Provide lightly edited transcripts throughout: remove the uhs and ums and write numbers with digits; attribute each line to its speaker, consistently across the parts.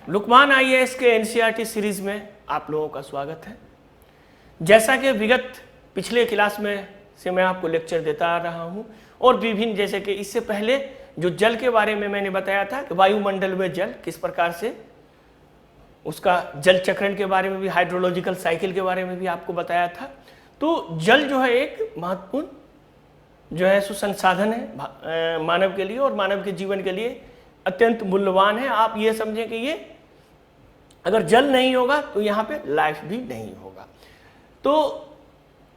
Speaker 1: Lukman IAS के NCERT series में आप लोगों का स्वागत है। जैसा कि विगत पिछले क्लास में से मैं आपको लेक्चर देता आ रहा हूं और विभिन्न, जैसे कि इससे पहले जो जल के बारे में मैंने बताया था कि वायुमंडल में जल किस प्रकार से, उसका जल चक्रण के बारे में भी, हाइड्रोलॉजिकल साइकिल के बारे में भी आपको बताया था। तो जल जो है एक महत्वपूर्ण जो है सुसंसाधन है मानव के लिए और मानव के जीवन के लिए अत्यंत मूल्यवान है। आप ये समझें कि ये अगर जल नहीं होगा तो यहाँ पे लाइफ भी नहीं होगा। तो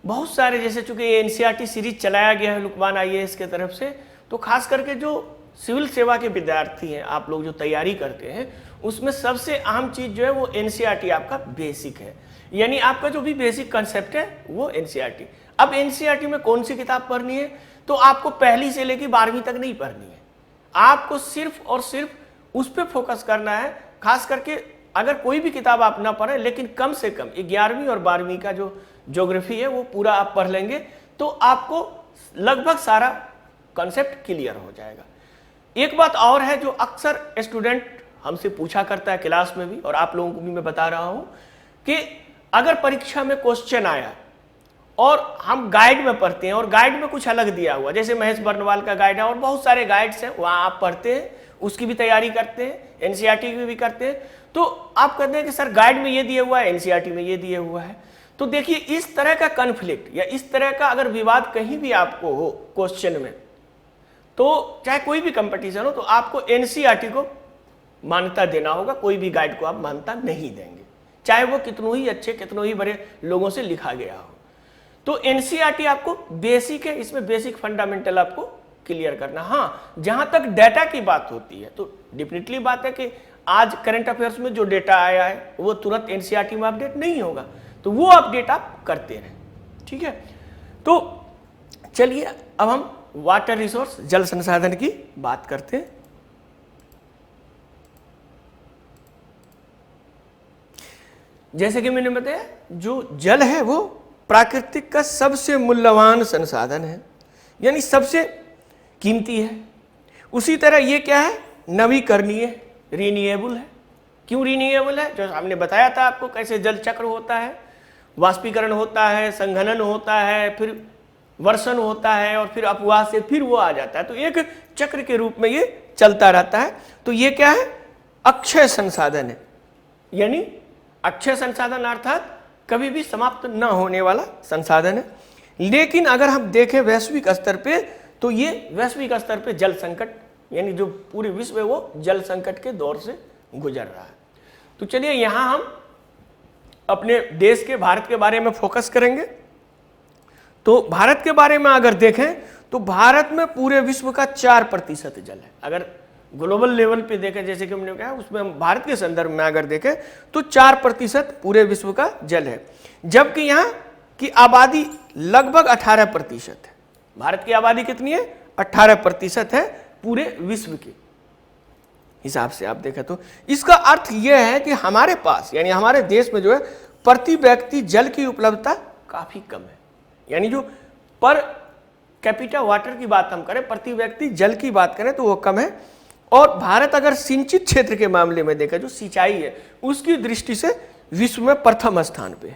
Speaker 1: बहुत सारे, जैसे चूंकि ये एनसीईआरटी सीरीज चलाया गया है लुकमान आईएएस के तरफ से, तो खास करके जो सिविल सेवा के विद्यार्थी हैं, आप लोग जो तैयारी करते हैं, उसमें सबसे अहम चीज जो है वो एनसीईआरटी आपका बेसिक है। यानी आपका जो भी बेसिक कंसेप्ट है वो एनसीईआरटी। अब एनसीईआरटी में कौन सी किताब पढ़नी है, तो आपको पहली से लेकर 12वीं तक नहीं पढ़नी है। आपको सिर्फ और सिर्फ उस पर फोकस करना है। खास करके अगर कोई भी किताब आप ना पढ़ें, लेकिन कम से कम 11वीं और 12वीं का जो ज्योग्राफी है वो पूरा आप पढ़ लेंगे तो आपको लगभग सारा कॉन्सेप्ट क्लियर हो जाएगा। एक बात और है जो अक्सर स्टूडेंट हमसे पूछा करता है क्लास में भी, और आप लोगों को भी मैं बता रहा हूं कि अगर परीक्षा में क्वेश्चन आया और हम गाइड में पढ़ते हैं और गाइड में कुछ अलग दिया हुआ, जैसे महेश बर्नवाल का गाइड है और बहुत सारे गाइड्स हैं, वहाँ आप पढ़ते हैं, उसकी भी तैयारी करते हैं, एनसीईआरटी की भी करते हैं, तो आप कहते हैं कि सर गाइड में ये दिया हुआ है, एनसीईआरटी में ये दिया हुआ है। तो देखिए, इस तरह का कन्फ्लिक्ट या इस तरह का अगर विवाद कहीं भी आपको हो क्वेश्चन में, तो चाहे कोई भी कंपटीशन हो, तो आपको एनसीईआरटी को मान्यता देना होगा। कोई भी गाइड को आप मान्यता नहीं देंगे, चाहे वो कितनों ही अच्छे, कितनों ही बड़े लोगों से लिखा गया हो। तो एनसीईआरटी आपको बेसिक है, इसमें बेसिक फंडामेंटल आपको क्लियर करना। हाँ, जहां तक डाटा की बात होती है तो डेफिनेटली बात है कि आज करंट अफेयर्स में जो डेटा आया है वो तुरंत एनसीईआरटी में अपडेट नहीं होगा, तो वो अपडेट आप करते रहें, ठीक है। तो चलिए अब हम वाटर रिसोर्स, जल संसाधन की बात करते हैं। जैसे कि मैंने बताया, जो जल है वो प्राकृतिक का सबसे मूल्यवान संसाधन है, यानी सबसे कीमती है। उसी तरह ये क्या है, नवीकरणीय, रिन्यूएबल है। क्यों रिन्यूएबल है? जो हमने बताया था आपको कैसे जल चक्र होता है, वाष्पीकरण होता है, संघनन होता है, फिर वर्षण होता है और फिर अपवाह से फिर वो आ जाता है। तो एक चक्र के रूप में ये चलता रहता है। तो ये क्या है, अक्षय संसाधन है। यानी अक्षय संसाधन अर्थात कभी भी समाप्त न होने वाला संसाधन है। लेकिन अगर हम देखें वैश्विक स्तर पे, तो ये वैश्विक स्तर पे जल संकट, यानी जो पूरे विश्व है वो जल संकट के दौर से गुजर रहा है। तो चलिए यहां हम अपने देश के, भारत के बारे में फोकस करेंगे। तो भारत के बारे में अगर देखें तो भारत में पूरे विश्व का 4% जल है। अगर ग्लोबल लेवल पे देखें, जैसे कि हमने कहा, उसमें हम भारत के संदर्भ में अगर देखें तो 4% पूरे विश्व का जल है, जबकि यहाँ की आबादी लगभग 18% है। भारत की आबादी कितनी है? 18% है पूरे विश्व के हिसाब से आप देखें तो। इसका अर्थ यह है कि हमारे पास, यानी हमारे देश में जो है, प्रति व्यक्ति जल की उपलब्धता काफी कम है। यानी जो पर कैपिटा वाटर की बात हम करें, प्रति व्यक्ति जल की बात करें तो वो कम है। और भारत अगर सिंचित क्षेत्र के मामले में देखें, जो सिंचाई है उसकी दृष्टि से विश्व में प्रथम स्थान पे,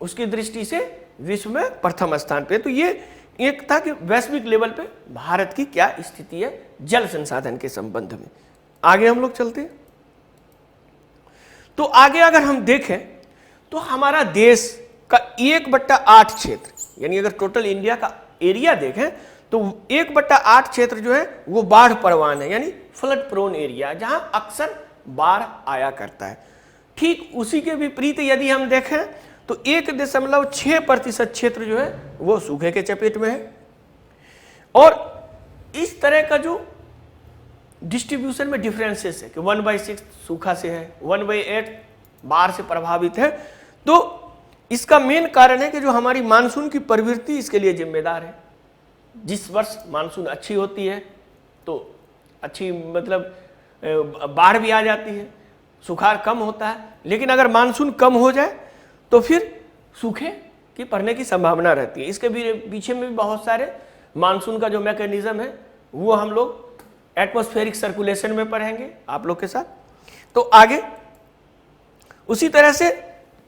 Speaker 1: उसकी दृष्टि से विश्व में प्रथम स्थान पे। तो ये एक था कि वैश्विक लेवल पे भारत की क्या स्थिति है जल संसाधन के संबंध में। आगे हम लोग चलते हैं। तो आगे अगर हम देखें तो हमारा देश का 1/8 क्षेत्र, यानी अगर टोटल इंडिया का एरिया देखें तो 1/8 क्षेत्र जो है वो बाढ़ प्रवण है, यानी फ्लड प्रोन एरिया, जहां अक्सर बाढ़ आया करता है। ठीक उसी के विपरीत यदि हम देखें तो 1.6% क्षेत्र जो है वो सूखे के चपेट में है। और इस तरह का जो डिस्ट्रीब्यूशन में डिफरेंसेस है कि 1/6 सूखा से है, 1/8 बाढ़ से प्रभावित है। तो इसका मेन कारण है कि जो हमारी मानसून की प्रवृत्ति इसके लिए जिम्मेदार है। जिस वर्ष मानसून अच्छी होती है तो अच्छी, मतलब बाढ़ भी आ जाती है, सुखाड़ कम होता है। लेकिन अगर मानसून कम हो जाए तो फिर सूखे की पड़ने की संभावना रहती है। इसके पीछे में भी बहुत सारे मानसून का जो मैकेनिज्म है वो हम लोग एटमॉस्फेरिक सर्कुलेशन में पढ़ेंगे आप लोग के साथ। तो आगे उसी तरह से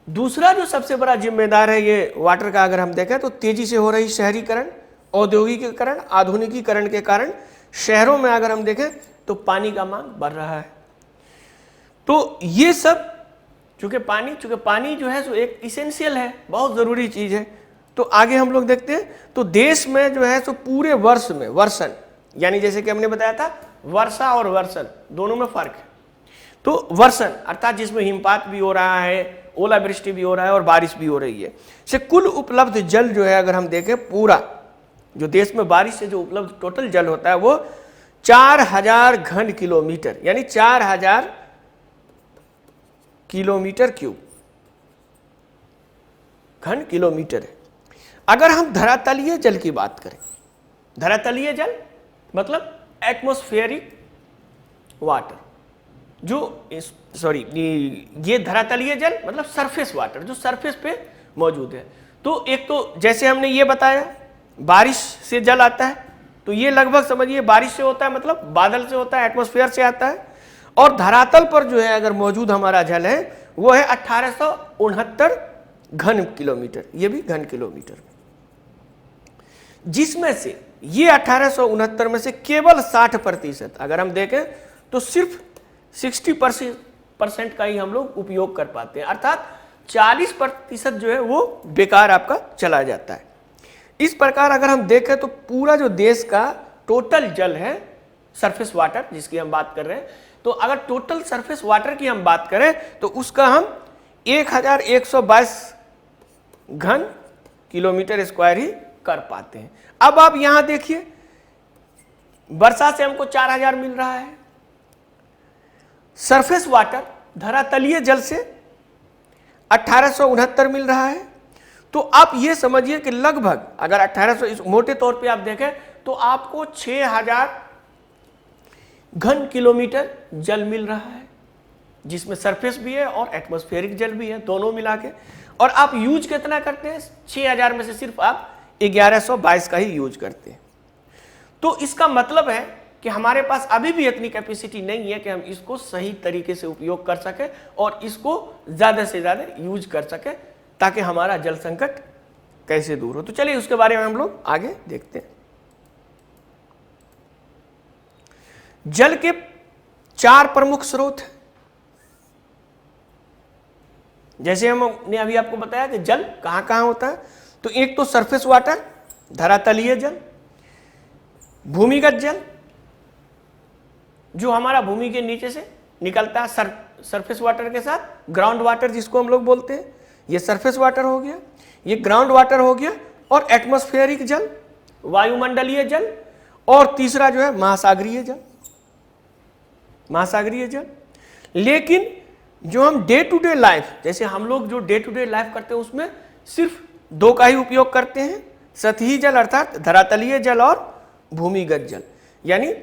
Speaker 1: दूसरा जो सबसे बड़ा जिम्मेदार है ये वाटर का, अगर हम देखें तो तेजी से हो रही शहरीकरण, औद्योगिकीकरण, आधुनिकीकरण के कारण शहरों में अगर हम देखें तो पानी का मांग बढ़ रहा है। तो ये सब चूंकि पानी जो है सो एक इसेंशियल है, बहुत जरूरी चीज है। तो आगे हम लोग देखते हैं तो देश में जो है सो पूरे वर्ष में वर्षन, यानी जैसे कि हमने बताया था वर्षा और वर्षन दोनों में फर्क है। तो वर्षन अर्थात जिसमें हिमपात भी हो रहा है, ओलावृष्टि भी हो रहा है और बारिश भी हो रही है, से कुल उपलब्ध जल जो है अगर हम देखें पूरा जो देश में बारिश से जो उपलब्ध टोटल जल होता है वो 4000 घन किलोमीटर, यानी 4000 किलोमीटर क्यूब घन किलोमीटर है। अगर हम धरातलीय जल की बात करें, धरातलीय जल मतलब एटमॉस्फेरिक वाटर, जो ये धरातलीय जल मतलब सरफेस वाटर जो सरफेस पे मौजूद है। तो एक तो जैसे हमने ये बताया बारिश से जल आता है, तो ये लगभग समझिए बारिश से होता है, मतलब बादल से होता है, एटमॉस्फेयर से आता है। और धरातल पर जो है अगर मौजूद हमारा जल है वो है 1869 घन किलोमीटर, ये भी घन किलोमीटर, जिसमें से ये 1869 में से केवल 60% अगर हम देखें तो सिर्फ 60% का ही हम लोग उपयोग कर पाते हैं, अर्थात 40% जो है वो बेकार आपका चला जाता है। इस प्रकार अगर हम देखें तो पूरा जो देश का टोटल जल है सरफेस वाटर जिसकी हम बात कर रहे हैं, तो अगर टोटल सरफेस वाटर की हम बात करें तो उसका हम 1122 घन किलोमीटर स्क्वायर ही कर पाते हैं। अब आप यहां देखिए वर्षा से हमको 4000 मिल रहा है, सरफेस वाटर धरातलीय जल से 1869 मिल रहा है। तो आप ये समझिए कि लगभग अगर 1800 मोटे तौर पे आप देखें तो आपको 6000 घन किलोमीटर जल मिल रहा है, जिसमें सरफेस भी है और एटमॉस्फेरिक जल भी है, दोनों मिला के। और आप यूज कितना करते हैं? 6000 में से सिर्फ आप 1122 का ही यूज करते हैं। तो इसका मतलब है कि हमारे पास अभी भी इतनी कैपेसिटी नहीं है कि हम इसको सही तरीके से उपयोग कर सके और इसको ज्यादा से ज्यादा यूज कर सके, ताकि हमारा जल संकट कैसे दूर हो। तो चलिए उसके बारे में हम लोग आगे देखते हैं। जल के 4 प्रमुख स्रोत हैं। जैसे हमने अभी आपको बताया कि जल कहां कहां होता है, तो एक तो सरफेस वाटर धरातलीय जल, भूमिगत जल जो हमारा भूमि के नीचे से निकलता है सरफेस वाटर के साथ, ग्राउंड वाटर जिसको हम लोग बोलते हैं, ये सरफेस वाटर हो गया, ये ग्राउंड वाटर हो गया, और एटमॉस्फेरिक जल वायुमंडलीय जल, और तीसरा जो है महासागरीय जल, महासागरीय जल। लेकिन जो हम डे टू डे लाइफ, जैसे हम लोग जो डे टू डे लाइफ करते हैं उसमें सिर्फ 2 का ही उपयोग करते हैं, सतही जल अर्थात धरातलीय जल और भूमिगत जल, यानी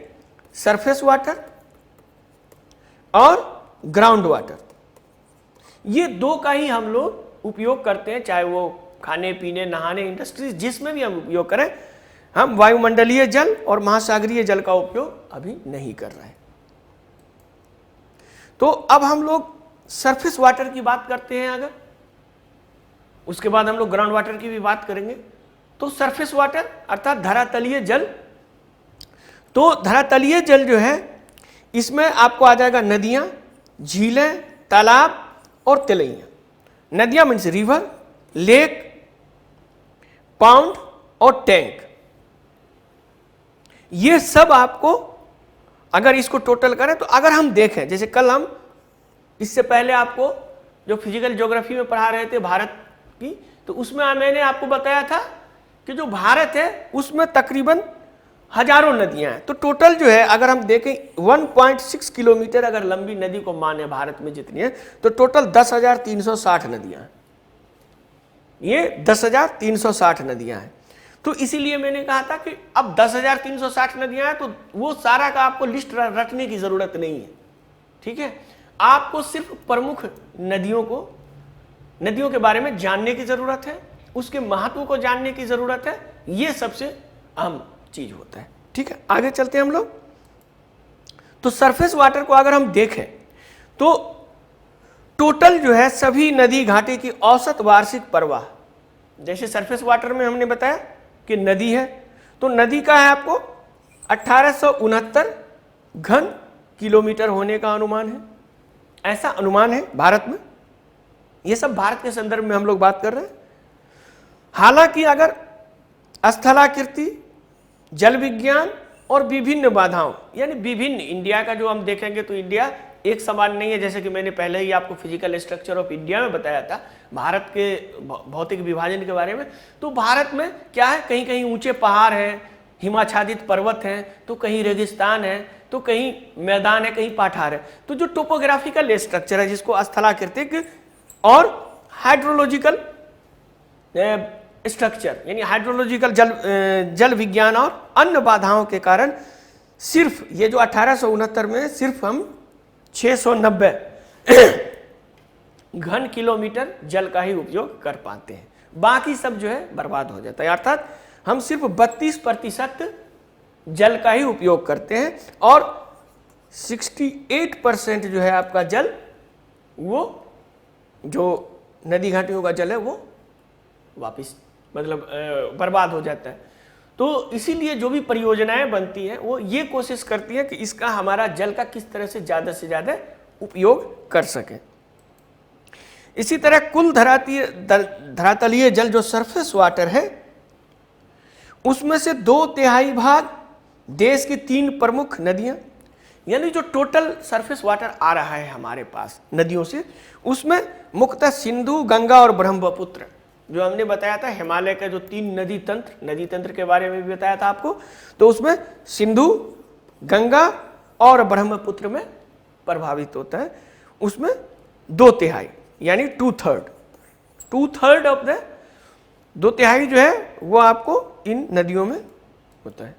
Speaker 1: सरफेस वाटर और ग्राउंड वाटर। ये 2 का ही हम लोग उपयोग करते हैं, चाहे वो खाने पीने नहाने इंडस्ट्रीज जिसमें भी हम उपयोग करें। हम वायुमंडलीय जल और महासागरीय जल का उपयोग अभी नहीं कर रहे हैं। तो अब हम लोग सरफेस वाटर की बात करते हैं, अगर उसके बाद हम लोग ग्राउंड वाटर की भी बात करेंगे। तो सरफेस वाटर अर्थात धरातलीय जल, तो धरातलीय जल जो है इसमें आपको आ जाएगा नदियां, झीलें, तालाब और तलैया। नदियां मीन्स रिवर, लेक, पाउंड और टैंक। ये सब आपको अगर इसको टोटल करें तो अगर हम देखें, जैसे कल हम इससे पहले आपको जो फिजिकल ज्योग्राफी में पढ़ा रहे थे भारत की, तो उसमें मैंने आपको बताया था कि जो भारत है उसमें तकरीबन हजारों नदियां हैं। तो टोटल जो है अगर हम देखें 1.6 किलोमीटर अगर लंबी नदी को माने भारत में जितनी है, तो टोटल 10,360 नदियां हैं। ये 10,360 नदियां हैं। तो इसीलिए मैंने कहा था कि अब 10,360 नदियां हैं तो वो सारा का आपको लिस्ट रखने की जरूरत नहीं है, ठीक है। आपको सिर्फ प्रमुख नदियों के बारे में जानने की जरूरत है, उसके महत्व को जानने की जरूरत है। ये सबसे अहम चीज होता है, ठीक है। आगे चलते हैं हम लोग। तो सरफेस वाटर को अगर हम देखें तो टोटल जो है सभी नदी घाटी की औसत वार्षिक प्रवाह, जैसे सरफेस वाटर में हमने बताया कि नदी है, तो नदी का है आपको 1869 घन किलोमीटर होने का अनुमान है, ऐसा अनुमान है भारत में। ये सब भारत के संदर्भ में हम लोग बात कर रहे हैं। हालांकि अगर स्थलाकृति, जल विज्ञान और विभिन्न बाधाओं, यानी विभिन्न, इंडिया का जो हम देखेंगे तो इंडिया एक समान नहीं है, जैसे कि मैंने पहले ही आपको फिजिकल स्ट्रक्चर ऑफ इंडिया में बताया था भारत के भौतिक विभाजन के बारे में। तो भारत में क्या है, कहीं कहीं ऊंचे पहाड़ हैं, हिमाच्छादित पर्वत हैं, तो कहीं रेगिस्तान है, तो कहीं मैदान है, कहीं पठार है। तो जो टोपोग्राफिकल स्ट्रक्चर है, जिसको स्थलाकृतिक और हाइड्रोलॉजिकल स्ट्रक्चर, यानी हाइड्रोलॉजिकल जल विज्ञान और अन्य बाधाओं के कारण सिर्फ ये जो 1869 में सिर्फ हम 690 घन किलोमीटर जल का ही उपयोग कर पाते हैं, बाकी सब जो है बर्बाद हो जाता है। अर्थात हम सिर्फ 32% जल का ही उपयोग करते हैं और 68% जो है आपका जल, वो जो नदी घाटियों का जल है वो वापिस मतलब बर्बाद हो जाता है। तो इसीलिए जो भी परियोजनाएं बनती हैं वो ये कोशिश करती हैं कि इसका हमारा जल का किस तरह से ज़्यादा उपयोग कर सकें। इसी तरह कुल धरातलीय जल जो सरफेस वाटर है, उसमें से 2/3 भाग देश की 3 प्रमुख नदियां, यानी जो टोटल सरफेस वाटर आ रहा है हमारे पास नदियों से, उसमें मुख्यतः सिंधु, गंगा और ब्रह्मपुत्र, जो हमने बताया था हिमालय का जो 3 नदी तंत्र के बारे में भी बताया था आपको, तो उसमें सिंधु, गंगा और ब्रह्मपुत्र में प्रभावित होता है। उसमें 2/3 यानी 2/3 ऑफ द 2/3 जो है वो आपको इन नदियों में होता है।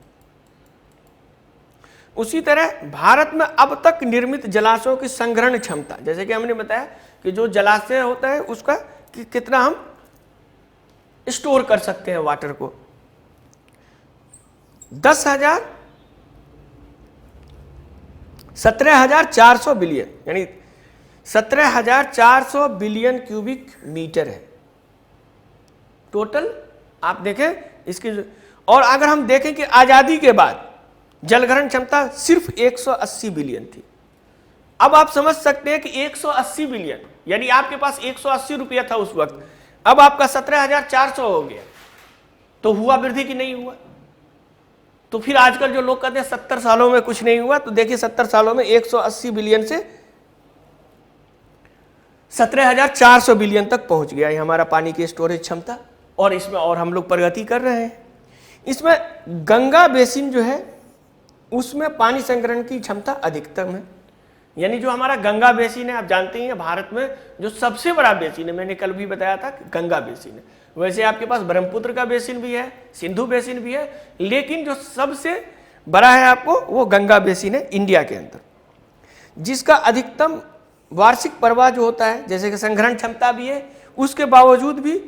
Speaker 1: उसी तरह भारत में अब तक निर्मित जलाशयों की संग्रहण क्षमता, जैसे कि हमने बताया कि जो जलाशय होता है उसका कितना हम स्टोर कर सकते हैं वाटर को, 17,400 बिलियन, यानी 17,400 बिलियन क्यूबिक मीटर है टोटल। आप देखें इसकी, और अगर हम देखें कि आजादी के बाद जलग्रहण क्षमता सिर्फ 180 बिलियन थी। अब आप समझ सकते हैं कि 180 बिलियन, यानी आपके पास 180 रुपया था उस वक्त, अब आपका 17,400 हो गया, तो हुआ वृद्धि कि नहीं हुआ? तो फिर आजकल जो लोग कहते हैं 70 सालों में कुछ नहीं हुआ, तो देखिए 70 सालों में 180 बिलियन से 17,400 बिलियन तक पहुंच गया है हमारा पानी की स्टोरेज क्षमता, और इसमें और हम लोग प्रगति कर रहे हैं। इसमें गंगा बेसिन जो है उसमें पानी संग्रहण की क्षमता अधिकतम है, यानी जो हमारा गंगा बेसिन है, आप जानते हैं भारत में जो सबसे बड़ा बेसिन है, मैंने कल भी बताया था गंगा बेसिन है। वैसे आपके पास ब्रह्मपुत्र का बेसिन भी है, सिंधु बेसिन भी है, लेकिन जो सबसे बड़ा है आपको वो गंगा बेसिन है इंडिया के अंदर, जिसका अधिकतम वार्षिक प्रवाह जो होता है, जैसे कि संग्रहण क्षमता भी है, उसके बावजूद भी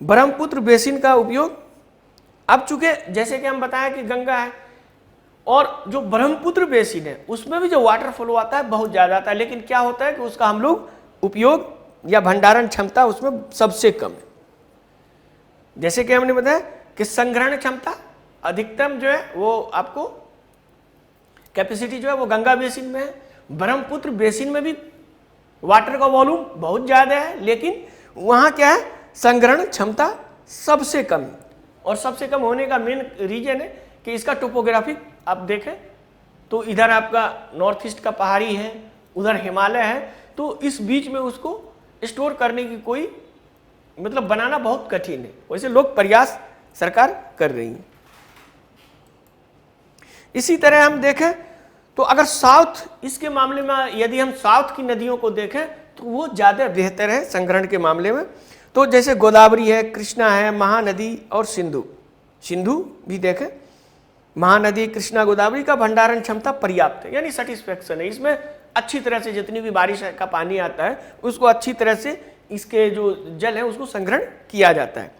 Speaker 1: ब्रह्मपुत्र बेसिन का उपयोग, अब चूंकि जैसे कि हम बताया कि गंगा है और जो ब्रह्मपुत्र बेसिन है उसमें भी जो वाटर फ्लो आता है बहुत ज़्यादा आता है, लेकिन क्या होता है कि उसका हम लोग उपयोग या भंडारण क्षमता उसमें सबसे कम है। जैसे कि हमने बताया कि संग्रहण क्षमता अधिकतम जो है वो आपको कैपेसिटी जो है वो गंगा बेसिन में है, ब्रह्मपुत्र बेसिन में भी वाटर का वॉल्यूम बहुत ज़्यादा है, लेकिन वहाँ क्या है, संग्रहण क्षमता सबसे कम है। और सबसे कम होने का मेन रीजन है कि इसका टोपोग्राफी आप देखें तो इधर आपका नॉर्थ ईस्ट का पहाड़ी है, उधर हिमालय है, तो इस बीच में उसको स्टोर करने की कोई मतलब बनाना बहुत कठिन है। वैसे लोग प्रयास सरकार कर रही है। इसी तरह हम देखें तो अगर साउथ, इसके मामले में यदि हम साउथ की नदियों को देखें तो वो ज़्यादा बेहतर है संग्रहण के मामले में। तो जैसे गोदावरी है, कृष्णा है, महानदी और सिंधु भी देखें, महानदी, कृष्णा, गोदावरी का भंडारण क्षमता पर्याप्त है, यानी सेटिस्फैक्शन है। इसमें अच्छी तरह से जितनी भी बारिश का पानी आता है उसको अच्छी तरह से इसके जो जल है उसको संग्रहण किया जाता है।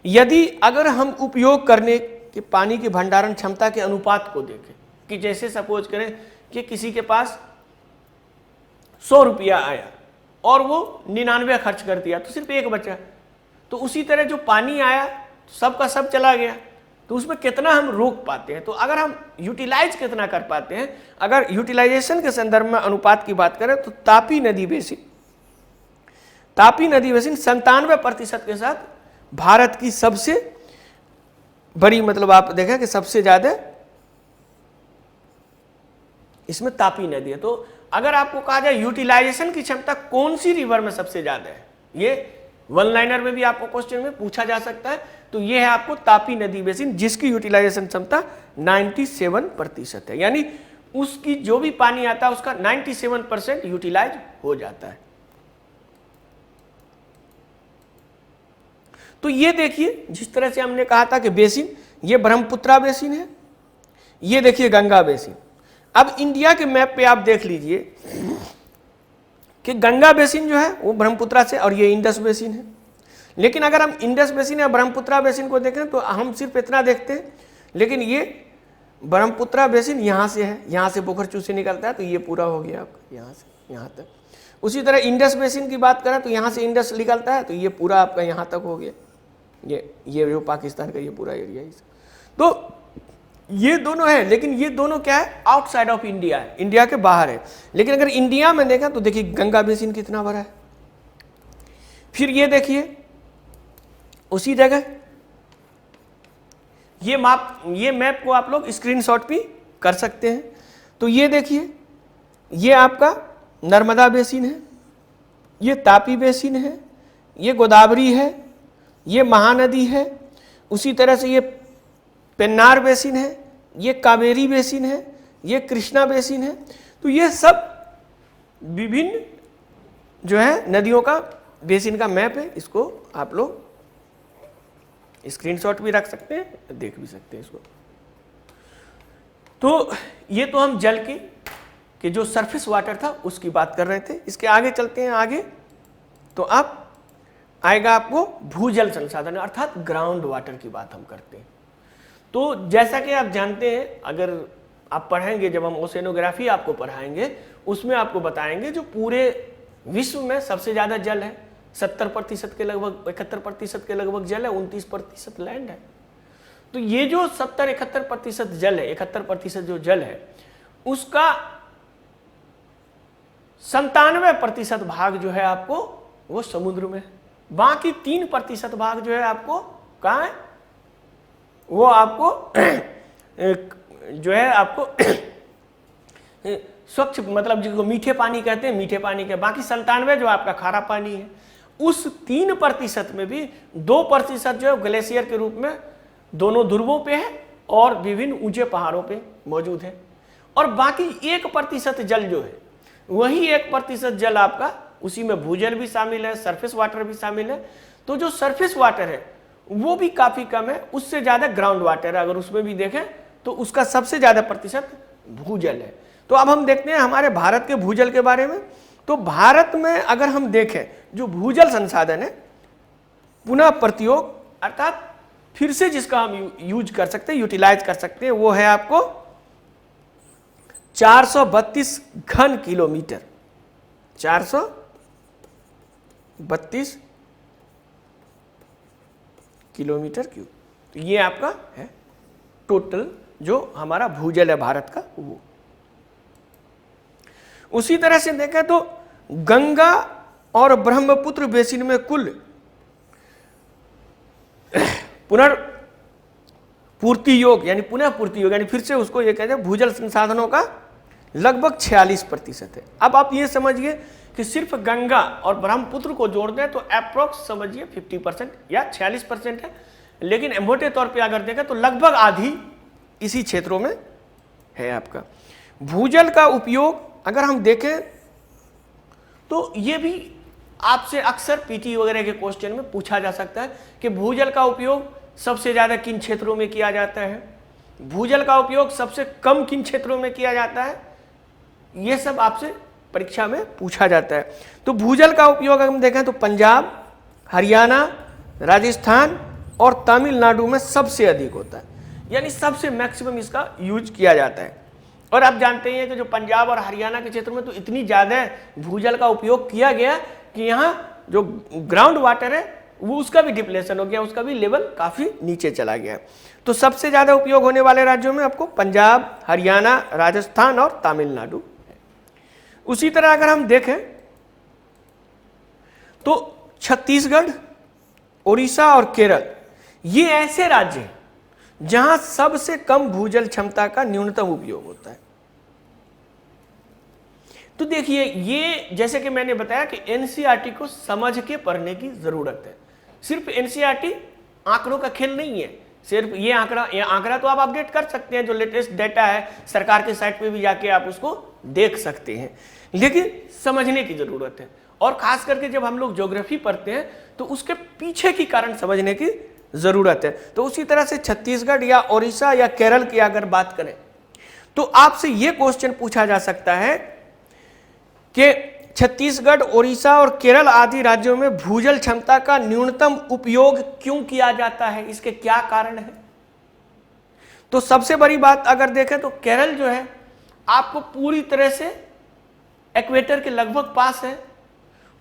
Speaker 1: यदि अगर हम उपयोग करने के पानी की भंडारण क्षमता के अनुपात को देखें कि जैसे सपोज करें कि किसी के पास 100 रुपया आया और वो 99 खर्च कर दिया तो सिर्फ एक बचा। तो उसी तरह जो पानी आया सबका सब चला गया, तो उसमें कितना हम रोक पाते हैं। तो अगर हम यूटिलाइज कितना कर पाते हैं, अगर यूटिलाइजेशन के संदर्भ में अनुपात की बात करें तो तापी नदी बेसिन 97% के साथ भारत की सबसे बड़ी, मतलब आप देखें कि सबसे ज्यादा इसमें तापी नदी है। तो अगर आपको कहा जाए यूटिलाइजेशन की क्षमता कौन सी रिवर में सबसे ज्यादा है, ये वन लाइनर में भी आपको क्वेश्चन में पूछा जा सकता है, तो ये है आपको तापी नदी बेसिन, जिसकी यूटिलाइजेशन क्षमता 97% है, यानी उसकी जो भी पानी आता है उसका 97% यूटिलाइज हो जाता है। तो ये देखिए जिस तरह से हमने कहा था कि बेसिन, ये ब्रह्मपुत्रा बेसिन है, ये देखिए गंगा बेसिन। अब इंडिया के मैप पे आप देख लीजिए कि गंगा बेसिन जो है वो ब्रह्मपुत्रा से, और ये इंडस बेसिन है। लेकिन अगर हम इंडस बेसिन या ब्रह्मपुत्रा बेसिन को देखें तो हम सिर्फ इतना देखते हैं, लेकिन ये ब्रह्मपुत्रा बेसिन यहाँ से है, यहाँ से बोखरचू से निकलता है, तो ये पूरा हो गया आपका यहाँ से यहाँ तक। उसी तरह इंडस बेसिन की बात करें तो यहाँ से इंडस निकलता है, तो ये पूरा आपका यहाँ तक हो गया, ये जो पाकिस्तान का ये पूरा एरिया। तो ये दोनों है, लेकिन ये दोनों क्या है, आउटसाइड ऑफ इंडिया है, इंडिया के बाहर है। लेकिन अगर इंडिया में देखा तो देखिए गंगा बेसिन कितना बड़ा है। फिर ये देखिए उसी जगह ये मैप को आप लोग स्क्रीनशॉट भी कर सकते हैं। तो ये देखिए ये आपका नर्मदा बेसिन है, ये तापी बेसिन है, ये गोदावरी है, ये महानदी है, उसी तरह से ये पेन्नार बेसिन है, ये कावेरी बेसिन है, ये कृष्णा बेसिन है। तो ये सब विभिन्न जो है नदियों का बेसिन का मैप है, इसको आप लोग स्क्रीनशॉट भी रख सकते हैं, देख भी सकते हैं इसको। तो ये तो हम जल की जो सरफेस वाटर था उसकी बात कर रहे थे। इसके आगे चलते हैं आगे, तो अब आएगा आपको भूजल संसाधन अर्थात ग्राउंड वाटर की बात हम करते हैं। तो जैसा कि आप जानते हैं, अगर आप पढ़ेंगे, जब हम ओसेनोग्राफी आपको पढ़ाएंगे उसमें आपको बताएंगे जो पूरे विश्व में सबसे ज़्यादा जल है, 70% के लगभग 71% के लगभग जल है, 29% लैंड है। तो ये जो 70-71% जल है, 71% जो जल है उसका 97% भाग जो है आपको वो समुद्र में है। बाकी 3% भाग जो है आपको कहाँ है, वो आपको जो है आपको स्वच्छ, मतलब जिसको मीठे पानी कहते हैं, मीठे पानी के। बाकी 97 जो आपका खारा पानी है। उस 3% में भी 2% जो है ग्लेशियर के रूप में दोनों ध्रुवों पे है और विभिन्न ऊंचे पहाड़ों पे मौजूद है। और बाकी 1% जल जो है, वही 1% जल आपका, उसी में भूजल भी शामिल है, सरफेस वाटर भी शामिल है। तो जो सरफेस वाटर है वो भी काफी कम है, उससे ज्यादा ग्राउंड वाटर है। अगर उसमें भी देखें तो उसका सबसे ज्यादा प्रतिशत भूजल है। तो अब हम देखते हैं हमारे भारत के भूजल के बारे में। तो भारत में अगर हम देखें जो भूजल संसाधन है पुनः प्रयोग अर्थात फिर से जिसका हम यूज कर सकते हैं, यूटिलाइज कर सकते हैं, वो है आपको 432 घन किलोमीटर, 432 किलोमीटर क्यूब। तो ये आपका है टोटल जो हमारा भूजल है भारत का वो। उसी तरह से देखें तो गंगा और ब्रह्मपुत्र बेसिन में कुल पुनर्पूर्ति योग यानी पुनः पूर्ति योग यानी फिर से उसको ये कहते हैं भूजल संसाधनों का लगभग 46% है। अब आप ये समझिए कि सिर्फ गंगा और ब्रह्मपुत्र को जोड़ दें तो अप्रोक्स समझिए 50% या 46% है। लेकिन मोटे तौर पे अगर देखें तो लगभग आधी इसी क्षेत्रों में है आपका। भूजल का उपयोग अगर हम देखें तो ये भी आपसे अक्सर पीटी वगैरह के क्वेश्चन में पूछा जा सकता है कि भूजल का उपयोग सबसे ज्यादा किन क्षेत्रों में किया जाता है, भूजल का उपयोग सबसे कम किन क्षेत्रों में किया जाता है, ये सब आपसे परीक्षा में पूछा जाता है। तो भूजल का उपयोग अगर हम देखें तो पंजाब, हरियाणा, राजस्थान और तमिलनाडु में सबसे अधिक होता है, यानी सबसे मैक्सिमम इसका यूज किया जाता है। और आप जानते हैं कि जो पंजाब और हरियाणा के क्षेत्र में तो इतनी ज़्यादा भूजल का उपयोग किया गया कि यहाँ जो ग्राउंड वाटर है वो उसका भी डिप्लेशन हो गया, उसका भी लेवल काफ़ी नीचे चला गया। तो सबसे ज़्यादा उपयोग होने वाले राज्यों में आपको पंजाब, हरियाणा, राजस्थान और तमिलनाडु है। उसी तरह अगर हम देखें तो छत्तीसगढ़, उड़ीसा और केरल ये ऐसे राज्य हैं जहां सबसे कम भूजल क्षमता का न्यूनतम उपयोग होता है। तो देखिए, ये जैसे कि मैंने बताया कि एनसीईआरटी को समझ के पढ़ने की जरूरत है। सिर्फ एनसीईआरटी आंकड़ों का खेल नहीं है। सिर्फ ये आंकड़ा तो आप अपडेट कर सकते हैं, जो लेटेस्ट डाटा है सरकार के साइट पे भी जाके आप उसको देख सकते हैं, लेकिन समझने की जरूरत है। और खास करके जब हम लोग ज्योग्राफी पढ़ते हैं तो उसके पीछे की कारण समझने की जरूरत है। तो उसी तरह से छत्तीसगढ़ या उड़ीसा या केरल की अगर बात करें तो आपसे यह क्वेश्चन पूछा जा सकता है कि छत्तीसगढ़, उड़ीसा और केरल आदि राज्यों में भूजल क्षमता का न्यूनतम उपयोग क्यों किया जाता है, इसके क्या कारण है। तो सबसे बड़ी बात अगर देखें तो केरल जो है आपको पूरी तरह से इक्वेटर के लगभग पास है,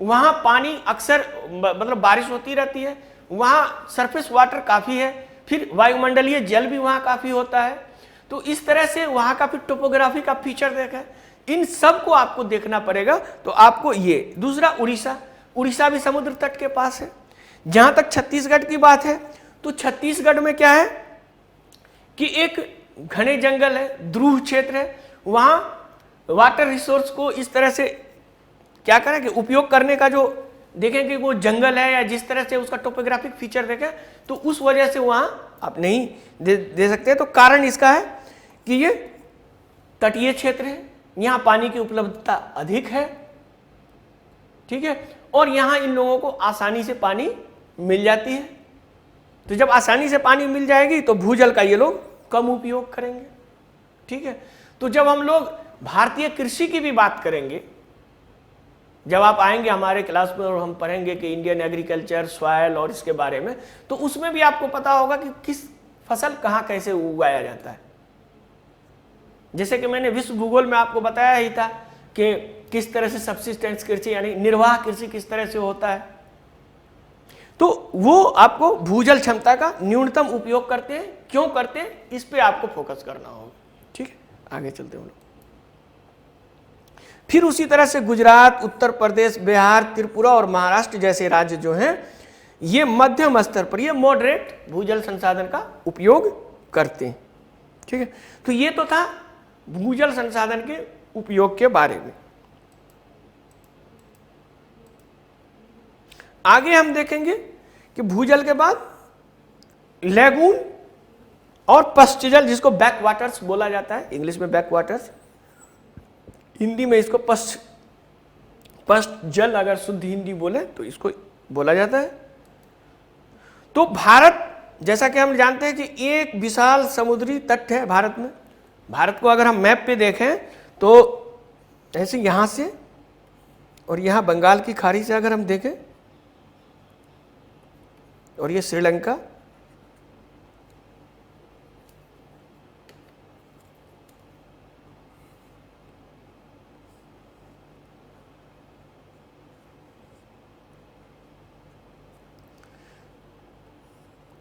Speaker 1: वहां पानी अक्सर मतलब बारिश होती रहती है, वहां सरफेस वाटर काफी है, फिर वायुमंडलीय जल भी वहां काफी होता है। तो इस तरह से वहां का फिर टोपोग्राफी का फीचर देखा, इन सब को आपको देखना पड़ेगा। तो आपको ये दूसरा उड़ीसा भी समुद्र तट के पास है। जहां तक छत्तीसगढ़ की बात है तो छत्तीसगढ़ में क्या है कि एक घने जंगल है, ध्रुव क्षेत्र है, वहां वाटर रिसोर्स को इस तरह से क्या करें कि उपयोग करने का जो देखें कि वो जंगल है या जिस तरह से उसका टोपोग्राफिक फीचर देखें तो उस वजह से वहां आप नहीं दे सकते। तो कारण इसका है कि ये तटीय क्षेत्र है, यहाँ पानी की उपलब्धता अधिक है, ठीक है, और यहाँ इन लोगों को आसानी से पानी मिल जाती है। तो जब आसानी से पानी मिल जाएगी तो भूजल का ये लोग कम उपयोग करेंगे, ठीक है। तो जब हम लोग भारतीय कृषि की भी बात करेंगे, जब आप आएंगे हमारे क्लास में और हम पढ़ेंगे कि इंडियन एग्रीकल्चर, सॉइल और इसके बारे में, तो उसमें भी आपको पता होगा कि किस फसल कहाँ कैसे उगाया जाता है। जैसे कि मैंने विश्व भूगोल में आपको बताया ही था कि किस तरह से सब्सिस्टेंस कृषि यानी निर्वाह कृषि किस तरह से होता है। तो वो आपको भूजल क्षमता का न्यूनतम उपयोग करते हैं, क्यों करते हैं, इस पे आपको फोकस करना होगा, ठीक है। आगे चलते हैं। फिर उसी तरह से गुजरात, उत्तर प्रदेश, बिहार, त्रिपुरा और महाराष्ट्र जैसे राज्य जो हैं ये मध्यम स्तर पर, ये मॉडरेट भूजल संसाधन का उपयोग करते हैं, ठीक है। तो ये तो था भूजल संसाधन के उपयोग के बारे में। आगे हम देखेंगे कि भूजल के बाद लैगून और पश्चजल, जिसको बैक वाटर्स बोला जाता है, इंग्लिश में बैक वाटर्स, हिंदी में इसको पश्च जल, अगर शुद्ध हिंदी बोले तो इसको बोला जाता है। तो भारत, जैसा कि हम जानते हैं कि एक विशाल समुद्री तट है भारत में। भारत को अगर हम मैप पे देखें तो ऐसे यहाँ से और यहाँ बंगाल की खाड़ी से अगर हम देखें, और ये श्रीलंका,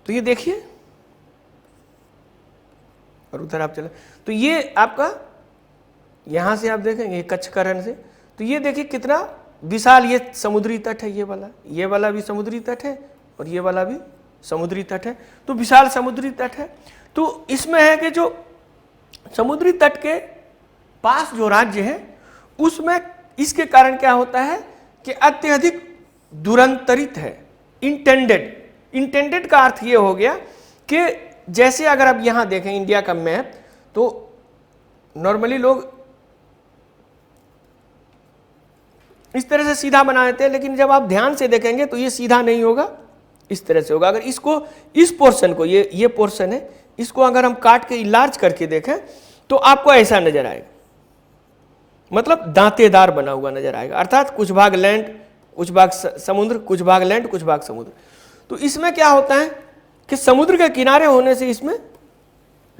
Speaker 1: तो ये देखिए, और उधर आप चले तो ये आपका यहां से आप देखेंगे कच्छ का रण से, तो ये देखिए कितना विशाल ये समुद्री तट है। ये वाला भी समुद्री तट है और ये वाला भी समुद्री तट है। तो विशाल समुद्री तट है। तो इसमें है कि जो समुद्री तट के पास जो राज्य है उसमें इसके कारण क्या होता है कि अत्यधिक दुरंतरित है। इंटेंडेड का अर्थ ये हो गया कि जैसे अगर आप यहां देखें इंडिया का मैप, तो नॉर्मली लोग इस तरह से सीधा बना देते हैं, लेकिन जब आप ध्यान से देखेंगे तो ये सीधा नहीं होगा, इस तरह से होगा। अगर इसको, इस पोर्शन को, ये पोर्शन है, इसको अगर हम काट के इलार्ज करके देखें तो आपको ऐसा नजर आएगा, मतलब दांतेदार बना हुआ नजर आएगा। अर्थात कुछ भाग लैंड, कुछ भाग समुद्र, कुछ भाग लैंड, कुछ भाग समुद्र। तो इसमें क्या होता है कि समुद्र के किनारे होने से इसमें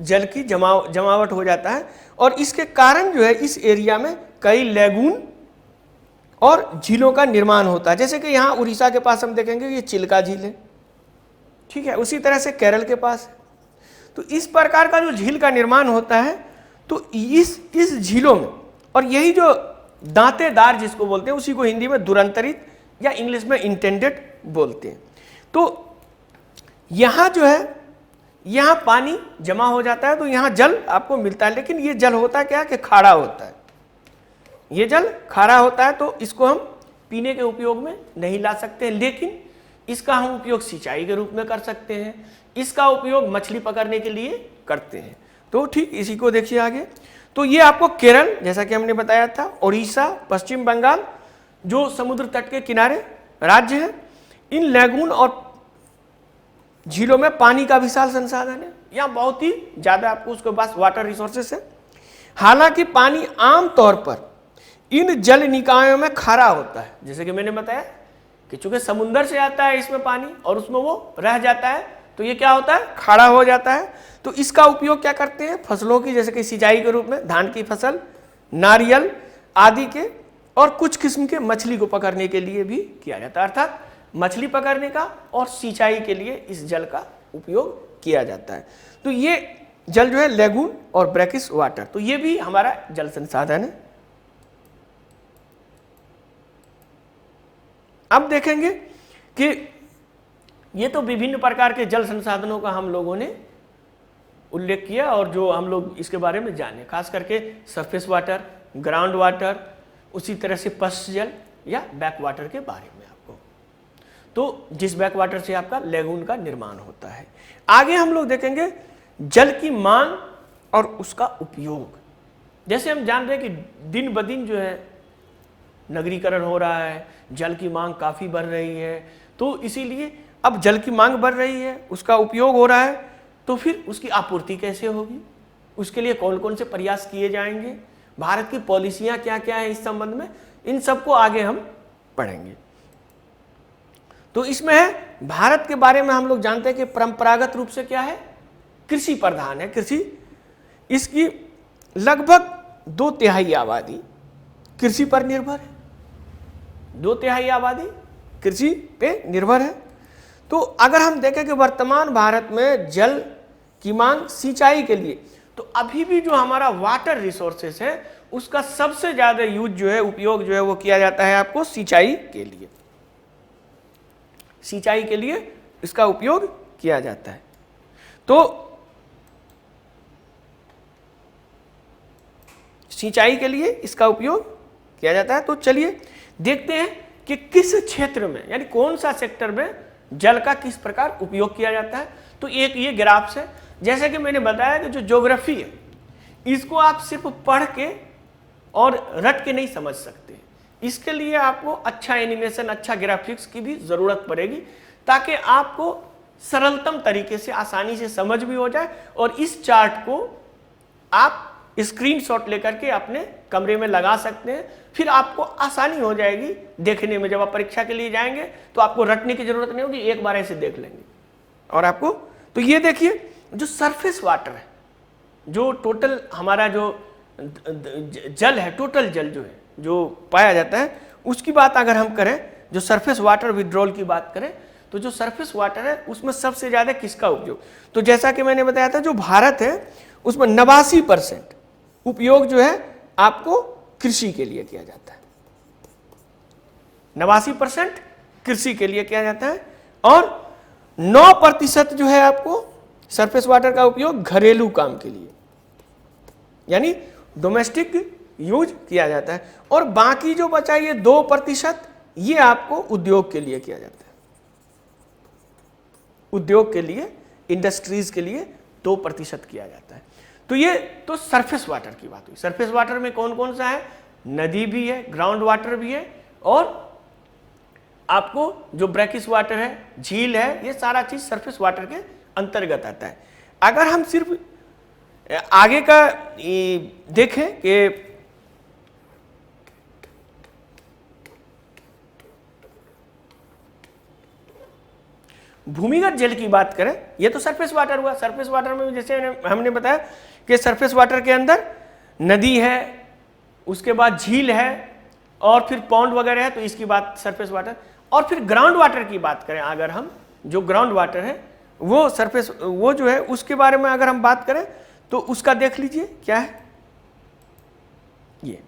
Speaker 1: जल की जमावट हो जाता है और इसके कारण जो है इस एरिया में कई लैगून और झीलों का निर्माण होता है। जैसे कि यहाँ उड़ीसा के पास हम देखेंगे ये चिल्का झील है, ठीक है, उसी तरह से केरल के पास है। तो इस प्रकार का जो झील का निर्माण होता है तो इस झीलों में, और यही जो दांतेदार जिसको बोलते हैं उसी को हिंदी में दुरंतरित या इंग्लिश में इंटेंडेड बोलते हैं। तो यहाँ जो है यहाँ पानी जमा हो जाता है तो यहाँ जल आपको मिलता है, लेकिन ये जल होता क्या कि खारा होता है। ये जल खारा होता है तो इसको हम पीने के उपयोग में नहीं ला सकते, लेकिन इसका हम उपयोग सिंचाई के रूप में कर सकते हैं, इसका उपयोग मछली पकड़ने के लिए करते हैं। तो ठीक इसी को देखिए आगे। तो ये आपको केरल जैसा कि हमने बताया था, उड़ीसा, पश्चिम बंगाल जो समुद्र तट के किनारे राज्य है, इन लैगून और झीलों में पानी का विशाल संसाधन है। यहाँ बहुत ही ज्यादा आपको उसके पास वाटर रिसोर्सेस है। हालांकि पानी आम तौर पर इन जल निकायों में खारा होता है, जैसे कि मैंने बताया कि चूंकि समुद्र से आता है इसमें पानी और उसमें वो रह जाता है तो ये क्या होता है, खारा हो जाता है। तो इसका उपयोग क्या करते हैं, फसलों की जैसे कि सिंचाई के रूप में, धान की फसल, नारियल आदि के, और कुछ किस्म के मछली को पकड़ने के लिए भी किया जाता है। अर्थात मछली पकड़ने का और सिंचाई के लिए इस जल का उपयोग किया जाता है। तो ये जल जो है लैगून और ब्रैकिश वाटर, तो ये भी हमारा जल संसाधन है। अब देखेंगे कि ये तो विभिन्न प्रकार के जल संसाधनों का हम लोगों ने उल्लेख किया और जो हम लोग इसके बारे में जाने, खास करके सरफेस वाटर, ग्राउंड वाटर, उसी तरह से पश्च जल या बैक वाटर के बारे में आपको, तो जिस बैक वाटर से आपका लैगून का निर्माण होता है। आगे हम लोग देखेंगे जल की मांग और उसका उपयोग। जैसे हम जान रहे हैं कि दिन ब दिन जो है नगरीकरण हो रहा है, जल की मांग काफ़ी बढ़ रही है, तो इसीलिए अब जल की मांग बढ़ रही है, उसका उपयोग हो रहा है, तो फिर उसकी आपूर्ति कैसे होगी, उसके लिए कौन कौन से प्रयास किए जाएंगे, भारत की पॉलिसियां क्या क्या है इस संबंध में, इन सबको आगे हम पढ़ेंगे। तो इसमें है भारत के बारे में हम लोग जानते हैं कि परंपरागत रूप से क्या है, कृषि प्रधान है। कृषि, इसकी लगभग 2/3 आबादी कृषि पर निर्भर है, 2/3 आबादी कृषि पे निर्भर है। तो अगर हम देखें कि वर्तमान भारत में जल की मांग सिंचाई के लिए, तो अभी भी जो हमारा वाटर रिसोर्सेस है उसका सबसे ज्यादा यूज जो है, उपयोग जो है वो किया जाता है आपको सिंचाई के लिए। सिंचाई के लिए इसका उपयोग किया जाता है। तो सिंचाई के लिए इसका उपयोग किया जाता है। तो चलिए देखते हैं कि किस क्षेत्र में, यानी कौन सा सेक्टर में जल का किस प्रकार उपयोग किया जाता है। तो एक ये ग्राफ्स है, जैसे कि मैंने बताया कि जो ज्योग्राफी है इसको आप सिर्फ पढ़ के और रट के नहीं समझ सकते, इसके लिए आपको अच्छा एनिमेशन, अच्छा ग्राफिक्स की भी जरूरत पड़ेगी, ताकि आपको सरलतम तरीके से आसानी से समझ भी हो जाए और इस चार्ट को आप स्क्रीनशॉट लेकर के अपने कमरे में लगा सकते हैं। फिर आपको आसानी हो जाएगी देखने में, जब आप परीक्षा के लिए जाएंगे तो आपको रटने की जरूरत नहीं होगी, एक बार ऐसे देख लेंगे और आपको। तो ये देखिए जो सरफेस वाटर है, जो टोटल हमारा जो जल है, टोटल जल जो है जो पाया जाता है, उसकी बात अगर हम करें, जो सरफेस वाटर विड्रॉल की बात करें, तो जो सरफेस वाटर है उसमें सबसे ज्यादा किसका उपयोग, तो जैसा कि मैंने बताया था जो भारत है उसमें 89% उपयोग जो है आपको कृषि के लिए किया जाता है। 89% कृषि के लिए किया जाता है और 9% जो है आपको सरफेस वाटर का उपयोग घरेलू काम के लिए, यानी डोमेस्टिक यूज किया जाता है। और बाकी जो बचा ये 2% ये आपको उद्योग के लिए किया जाता है। उद्योग के लिए, इंडस्ट्रीज के लिए 2% किया जाता है। तो ये तो सरफेस वाटर की बात हुई। सरफेस वाटर में कौन कौन सा है, नदी भी है, ग्राउंड वाटर भी है, और आपको जो ब्रैकिश वाटर है, झील है, ये सारा चीज सरफेस वाटर के अंतर्गत आता है। अगर हम सिर्फ आगे का देखें कि भूमिगत जल की बात करें, ये तो सरफेस वाटर हुआ। सरफेस वाटर में जैसे हमने बताया कि सरफेस वाटर के अंदर नदी है, उसके बाद झील है और फिर पॉन्ड वगैरह है, तो इसकी बात सरफेस वाटर। और फिर ग्राउंड वाटर की बात करें अगर हम, जो ग्राउंड वाटर है वो सरफेस, वो जो है उसके बारे में अगर हम बात करें तो उसका देख लीजिए क्या है ये।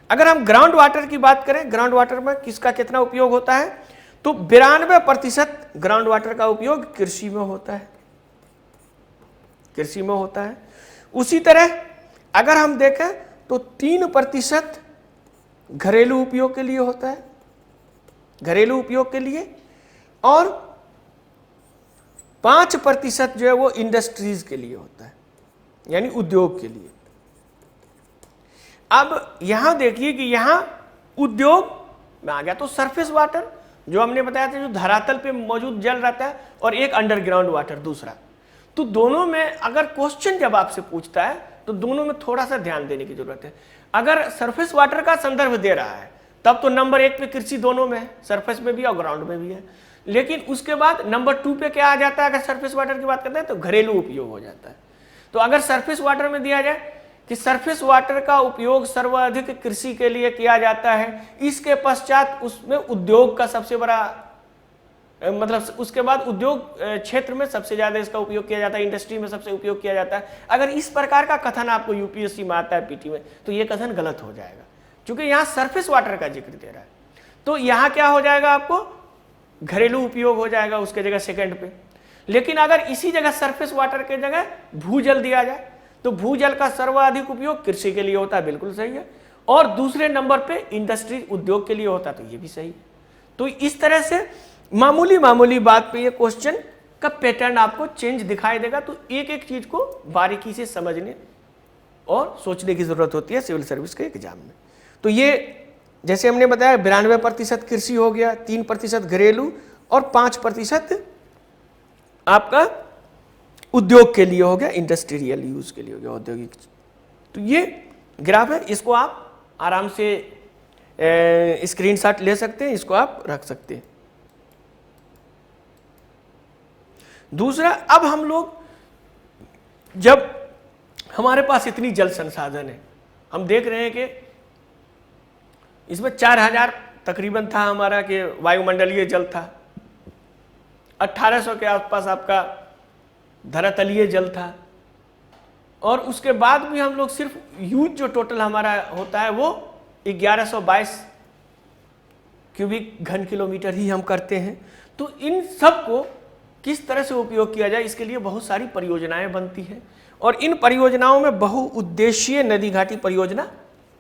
Speaker 1: अगर हम ग्राउंड वाटर की बात करें, ग्राउंड वाटर में किसका कितना उपयोग होता है, तो 92% ग्राउंड वाटर का उपयोग कृषि में होता है, कृषि में होता है। उसी तरह अगर हम देखें तो 3% घरेलू उपयोग के लिए होता है, घरेलू उपयोग के लिए, और 5% जो है वो इंडस्ट्रीज के लिए होता है, यानी उद्योग के लिए। अब यहां देखिए कि यहां उद्योग में आ गया, तो सरफेस वाटर जो हमने बताया था, जो धरातल पे मौजूद जल रहता है, और एक अंडरग्राउंड वाटर दूसरा। तो दोनों में अगर क्वेश्चन जब आपसे पूछता है तो दोनों में थोड़ा सा ध्यान देने की जरूरत है। अगर सरफेस वाटर का संदर्भ दे रहा है तब तो नंबर 1 पे कृषि दोनों में है, सरफेस में भी और ग्राउंड में भी है। लेकिन उसके बाद नंबर 2 पे क्या आ जाता है, अगर सरफेस वाटर की बात करते हैं तो घरेलू उपयोग हो जाता है। तो अगर सरफेस वाटर में दिया जाए कि सरफेस वाटर का उपयोग सर्वाधिक कृषि के लिए किया जाता है, इसके पश्चात उसमें उद्योग का सबसे बड़ा, मतलब उसके बाद उद्योग क्षेत्र में सबसे ज्यादा इसका उपयोग किया जाता है, इंडस्ट्री में सबसे उपयोग किया जाता है। अगर इस प्रकार का कथन आपको यूपीएससी में आता है पीटी में, तो यह कथन गलत हो जाएगा, क्योंकि यहां सरफेस वाटर का जिक्र दे रहा है। तो यहां क्या हो जाएगा, आपको घरेलू उपयोग हो जाएगा उसके जगह सेकंड पे। लेकिन अगर इसी जगह सरफेस वाटर के जगह भूजल दिया जाए तो भूजल का सर्वाधिक उपयोग कृषि के लिए होता है, बिल्कुल सही है, और दूसरे नंबर पे इंडस्ट्री उद्योग के लिए होता है, तो ये भी सही है। तो इस तरह से मामूली बात पे ये क्वेश्चन का पैटर्न आपको चेंज दिखाई देगा। तो एक एक चीज को बारीकी से समझने और सोचने की जरूरत होती है सिविल सर्विस के एग्जाम में। तो ये जैसे हमने बताया 92% कृषि हो गया, 3% घरेलू और 5% आपका उद्योग के लिए हो गया, इंडस्ट्रियल यूज के लिए हो गया, औद्योगिक। तो ये ग्राफ है, इसको आप आराम से स्क्रीनशॉट ले सकते हैं, इसको आप रख सकते हैं। दूसरा, अब हम लोग, जब हमारे पास इतनी जल संसाधन है, हम देख रहे हैं कि इसमें 4000 तकरीबन था हमारा कि वायुमंडलीय जल था, 1800 के आसपास आपका धरातलीय जल था, और उसके बाद भी हम लोग सिर्फ यूज जो टोटल हमारा होता है वो 1122 क्यूबिक घन किलोमीटर ही हम करते हैं। तो इन सब को किस तरह से उपयोग किया जाए, इसके लिए बहुत सारी परियोजनाएं बनती हैं, और इन परियोजनाओं में बहुउद्देशीय नदी घाटी परियोजना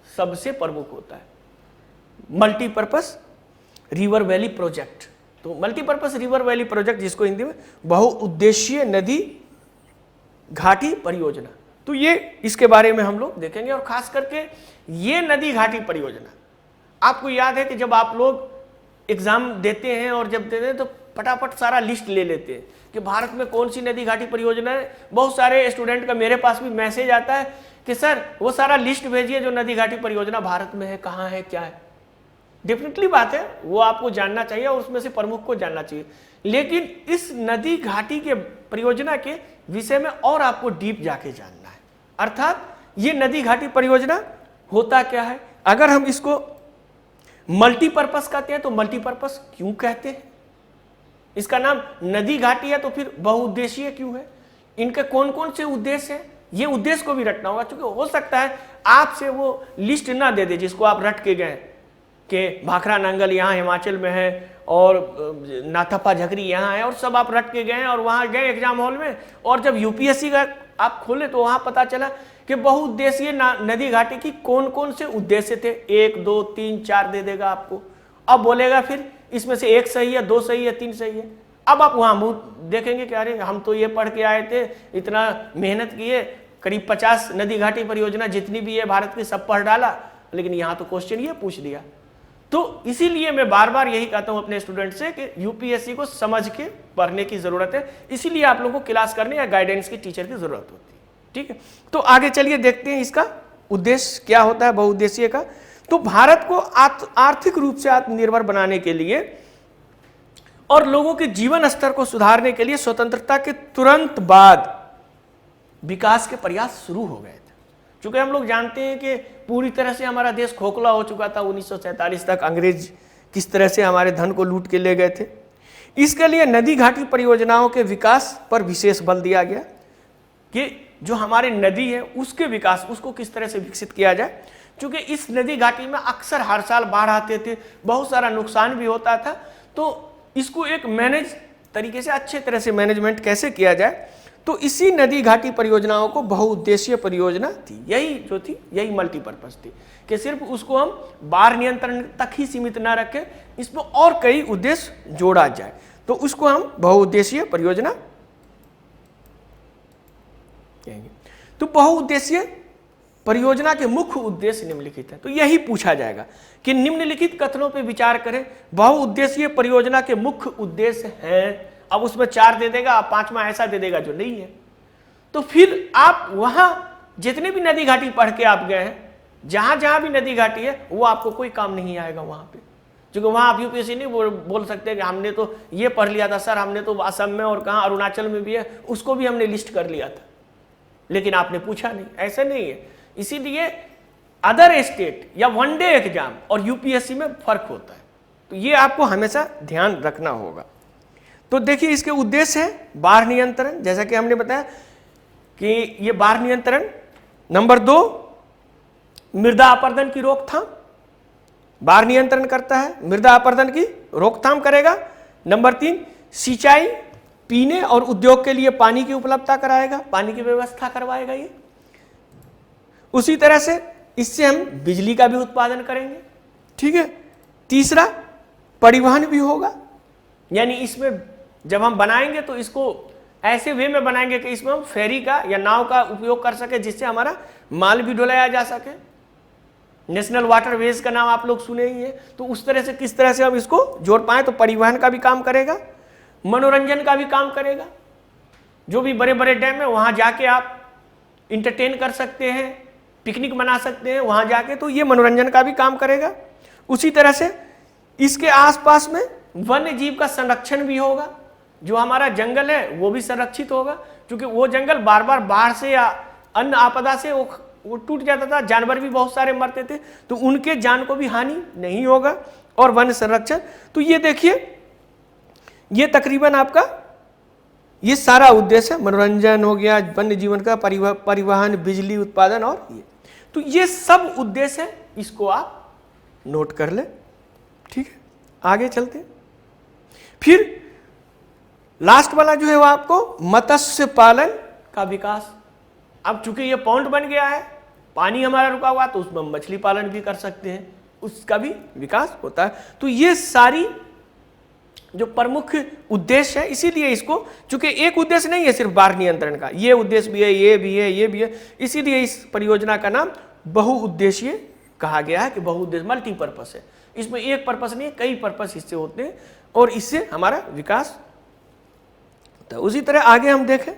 Speaker 1: सबसे प्रमुख होता है, मल्टीपर्पस रिवर वैली प्रोजेक्ट। तो मल्टीपर्पस रिवर वैली प्रोजेक्ट, जिसको हिंदी में बहुउद्देशीय नदी घाटी परियोजना, तो ये इसके बारे में हम लोग देखेंगे। और खास करके ये नदी घाटी परियोजना, आपको याद है कि जब आप लोग एग्जाम देते हैं और जब देते हैं तो फटाफट सारा लिस्ट ले लेते हैं कि भारत में कौन सी नदी घाटी परियोजना है। बहुत सारे स्टूडेंट का मेरे पास भी मैसेज आता है कि सर वो सारा लिस्ट भेजिए जो नदी घाटी परियोजना भारत में है, कहाँ है, क्या है। डेफिनेटली बात है, वो आपको जानना चाहिए और उसमें से प्रमुख को जानना चाहिए। लेकिन इस नदी घाटी के परियोजना के विषय में और आपको डीप जाके जानना है, अर्थात ये नदी घाटी परियोजना होता क्या है। अगर हम इसको मल्टीपर्पस कहते हैं तो मल्टीपर्पस क्यों कहते हैं, इसका नाम नदी घाटी है तो फिर बहुउद्देशीय क्यों है, इनके कौन कौन से उद्देश्य हैं, ये उद्देश्य को भी रटना होगा। क्योंकि हो सकता है आपसे वो लिस्ट ना दे दे जिसको आप रट के गए कि भाखड़ा नांगल यहाँ हिमाचल में है और नाथापा झकरी यहाँ है, और सब आप रट के गए और वहाँ गए एग्जाम हॉल में, और जब यूपीएससी का आप खोले तो वहाँ पता चला कि बहुउद्देशीय नदी घाटी की कौन कौन से उद्देश्य थे, 1 2 3 4 दे देगा आपको। अब बोलेगा फिर इसमें से 1 सही है, 2 सही है, 3 सही है। अब आप वहाँ मुँह देखेंगे कि अरे हम तो ये पढ़ के आए थे, इतना मेहनत किए, करीब 50 नदी घाटी परियोजना जितनी भी है भारत की सब पढ़ डाला, लेकिन यहाँ तो क्वेश्चन ये पूछ दिया। तो इसीलिए मैं बार बार यही कहता हूं अपने स्टूडेंट से कि यूपीएससी को समझ के पढ़ने की जरूरत है, इसीलिए आप लोगों को क्लास करने या गाइडेंस की टीचर की जरूरत होती है। ठीक है, तो आगे चलिए देखते हैं इसका उद्देश्य क्या होता है बहुउद्देशीय का। तो भारत को आर्थिक रूप से आत्मनिर्भर बनाने के लिए और लोगों के जीवन स्तर को सुधारने के लिए स्वतंत्रता के तुरंत बाद विकास के प्रयास शुरू हो गए थे। क्योंकि हम लोग जानते हैं कि पूरी तरह से हमारा देश खोखला हो चुका था। 1947 तक अंग्रेज किस तरह से हमारे धन को लूट के ले गए थे। इसके लिए नदी घाटी परियोजनाओं के विकास पर विशेष बल दिया गया कि जो हमारे नदी है उसके विकास, उसको किस तरह से विकसित किया जाए। क्योंकि इस नदी घाटी में अक्सर हर साल बाढ़ आते थे, बहुत सारा नुकसान भी होता था। तो इसको एक मैनेज तरीके से, अच्छे तरह से मैनेजमेंट कैसे किया जाए, तो इसी नदी घाटी परियोजनाओं को बहुउद्देशीय परियोजना थी। यही जो थी, यही मल्टीपर्पज थी कि सिर्फ उसको हम बाढ़ नियंत्रण तक ही सीमित ना रखें, इसमें और कई उद्देश्य जोड़ा जाए, तो उसको हम बहुउद्देशीय परियोजना कहेंगे। तो बहुउद्देशीय परियोजना के मुख्य उद्देश्य निम्नलिखित है। तो यही पूछा जाएगा कि निम्नलिखित कथनों पर विचार करें, बहुउद्देशीय परियोजना के मुख्य उद्देश्य हैं। अब उसमें 4 दे देगा, 5वां ऐसा दे देगा जो नहीं है। तो फिर आप वहां जितने भी नदी घाटी पढ़ के आप गए हैं, जहां जहां भी नदी घाटी है वो आपको कोई काम नहीं आएगा वहां पे। क्योंकि वहां आप यूपीएससी नहीं बोल सकते कि हमने तो ये पढ़ लिया था सर, हमने तो असम में और कहाँ अरुणाचल में भी है, उसको भी हमने लिस्ट कर लिया था, लेकिन आपने पूछा नहीं। ऐसा नहीं है। इसीलिए अदर स्टेट या वनडे एग्जाम और यूपीएससी में फर्क होता है। तो ये आपको हमेशा ध्यान रखना होगा। तो देखिए इसके उद्देश्य है बाढ़ नियंत्रण, जैसा कि हमने बताया कि ये बाढ़ नियंत्रण। नंबर 2, मृदा अपरदन की रोकथाम। बाढ़ नियंत्रण करता है, मृदा अपरदन की रोकथाम करेगा। नंबर 3, सिंचाई, पीने और उद्योग के लिए पानी की उपलब्धता कराएगा, पानी की व्यवस्था करवाएगा ये। उसी तरह से इससे हम बिजली का भी उत्पादन करेंगे, ठीक है। तीसरा, परिवहन भी होगा, यानी इसमें जब हम बनाएंगे तो इसको ऐसे वे में बनाएंगे कि इसमें हम फेरी का या नाव का उपयोग कर सके, जिससे हमारा माल भी ढुलाया जा सके। नेशनल वाटरवेज का नाम आप लोग सुने ही है। तो उस तरह से किस तरह से हम इसको जोड़ पाए, तो परिवहन का भी काम करेगा, मनोरंजन का भी काम करेगा। जो भी बड़े बड़े डैम है वहां जाके आप इंटरटेन कर सकते हैं, पिकनिक मना सकते हैं वहां जाके, तो ये मनोरंजन का भी काम करेगा। उसी तरह से इसके आसपास में वन्य जीव का संरक्षण भी होगा। जो हमारा जंगल है वो भी संरक्षित होगा, क्योंकि वो जंगल बार बार बाढ़ से या अन्य आपदा से वो टूट जाता था, जानवर भी बहुत सारे मरते थे, तो उनके जान को भी हानि नहीं होगा। और वन संरक्षण, तो ये देखिए ये तकरीबन आपका ये सारा उद्देश्य है। मनोरंजन हो गया, वन्य जीवन का परिवहन, बिजली उत्पादन, और ये, तो ये सब उद्देश्य है। इसको आप नोट कर ले, ठीक है। आगे चलते हैं। फिर लास्ट वाला जो है वो आपको मत्स्य पालन का विकास। अब चूंकि ये पॉन्ड बन गया है, पानी हमारा रुका हुआ, तो उसमें मछली पालन भी कर सकते हैं, उसका भी विकास होता है। तो ये सारी जो प्रमुख उद्देश्य है, इसीलिए इसको, चूंकि एक उद्देश्य नहीं है सिर्फ बाढ़ नियंत्रण का, ये उद्देश्य भी है, ये भी है, ये भी है, इसीलिए इस परियोजना का नाम बहुउद्देशीय कहा गया है कि बहुउद्देश्य, मल्टीपर्पज है। इसमें एक पर्पस नहीं है, कई पर्पस इससे होते हैं और इससे हमारा विकास होता है। उसी तरह आगे हम देखें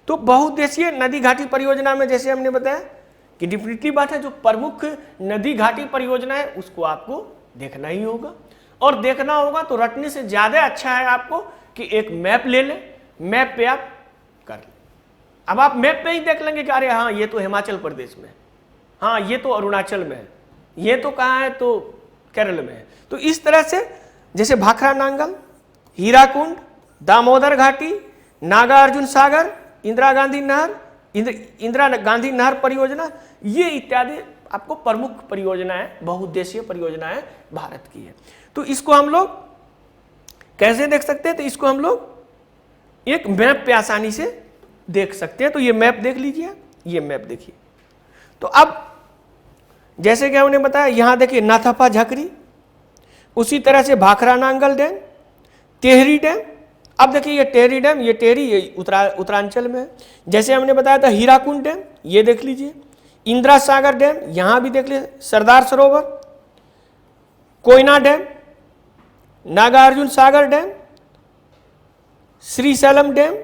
Speaker 1: तो बहुउद्देशीय नदी घाटी परियोजना में जैसे हमने बताया कि डेफिनेटली बात है, जो प्रमुख नदी घाटी परियोजना है उसको आपको देखना ही होगा, और देखना होगा तो रटने से ज्यादा अच्छा है आपको कि एक मैप ले लें, मैप पे आप कर लें। अब आप मैप पे ही देख लेंगे कि अरे हाँ ये तो हिमाचल प्रदेश में है, हाँ ये तो अरुणाचल में है, ये तो कहाँ है, तो केरल में है। तो इस तरह से जैसे भाखरा नांगल, हीराकुंड, दामोदर घाटी, नागार्जुन सागर, इंदिरा गांधी नहर परियोजना, ये इत्यादि आपको प्रमुख परियोजनाएं, बहुउद्देशीय परियोजनाएं भारत की है। तो इसको हम लोग कैसे देख सकते हैं, तो इसको हम लोग एक मैप पे आसानी से देख सकते हैं। तो ये मैप देख लीजिए, ये मैप देखिए। तो अब जैसे कि हमने बताया, यहां देखिए नाथापा झकरी, उसी तरह से भाखरा नांगल डैम, टेहरी डैम। अब देखिए ये टेहरी डैम, ये टेहरी ये उत्तरांचल में है। जैसे हमने बताया था हीराकुंड डैम, ये देख लीजिए, इंदिरा सागर डैम, यहां भी देख लीजिए, Sardar Sarovar, Koyna dam, Nagarjuna Sagar dam, Srisailam dam,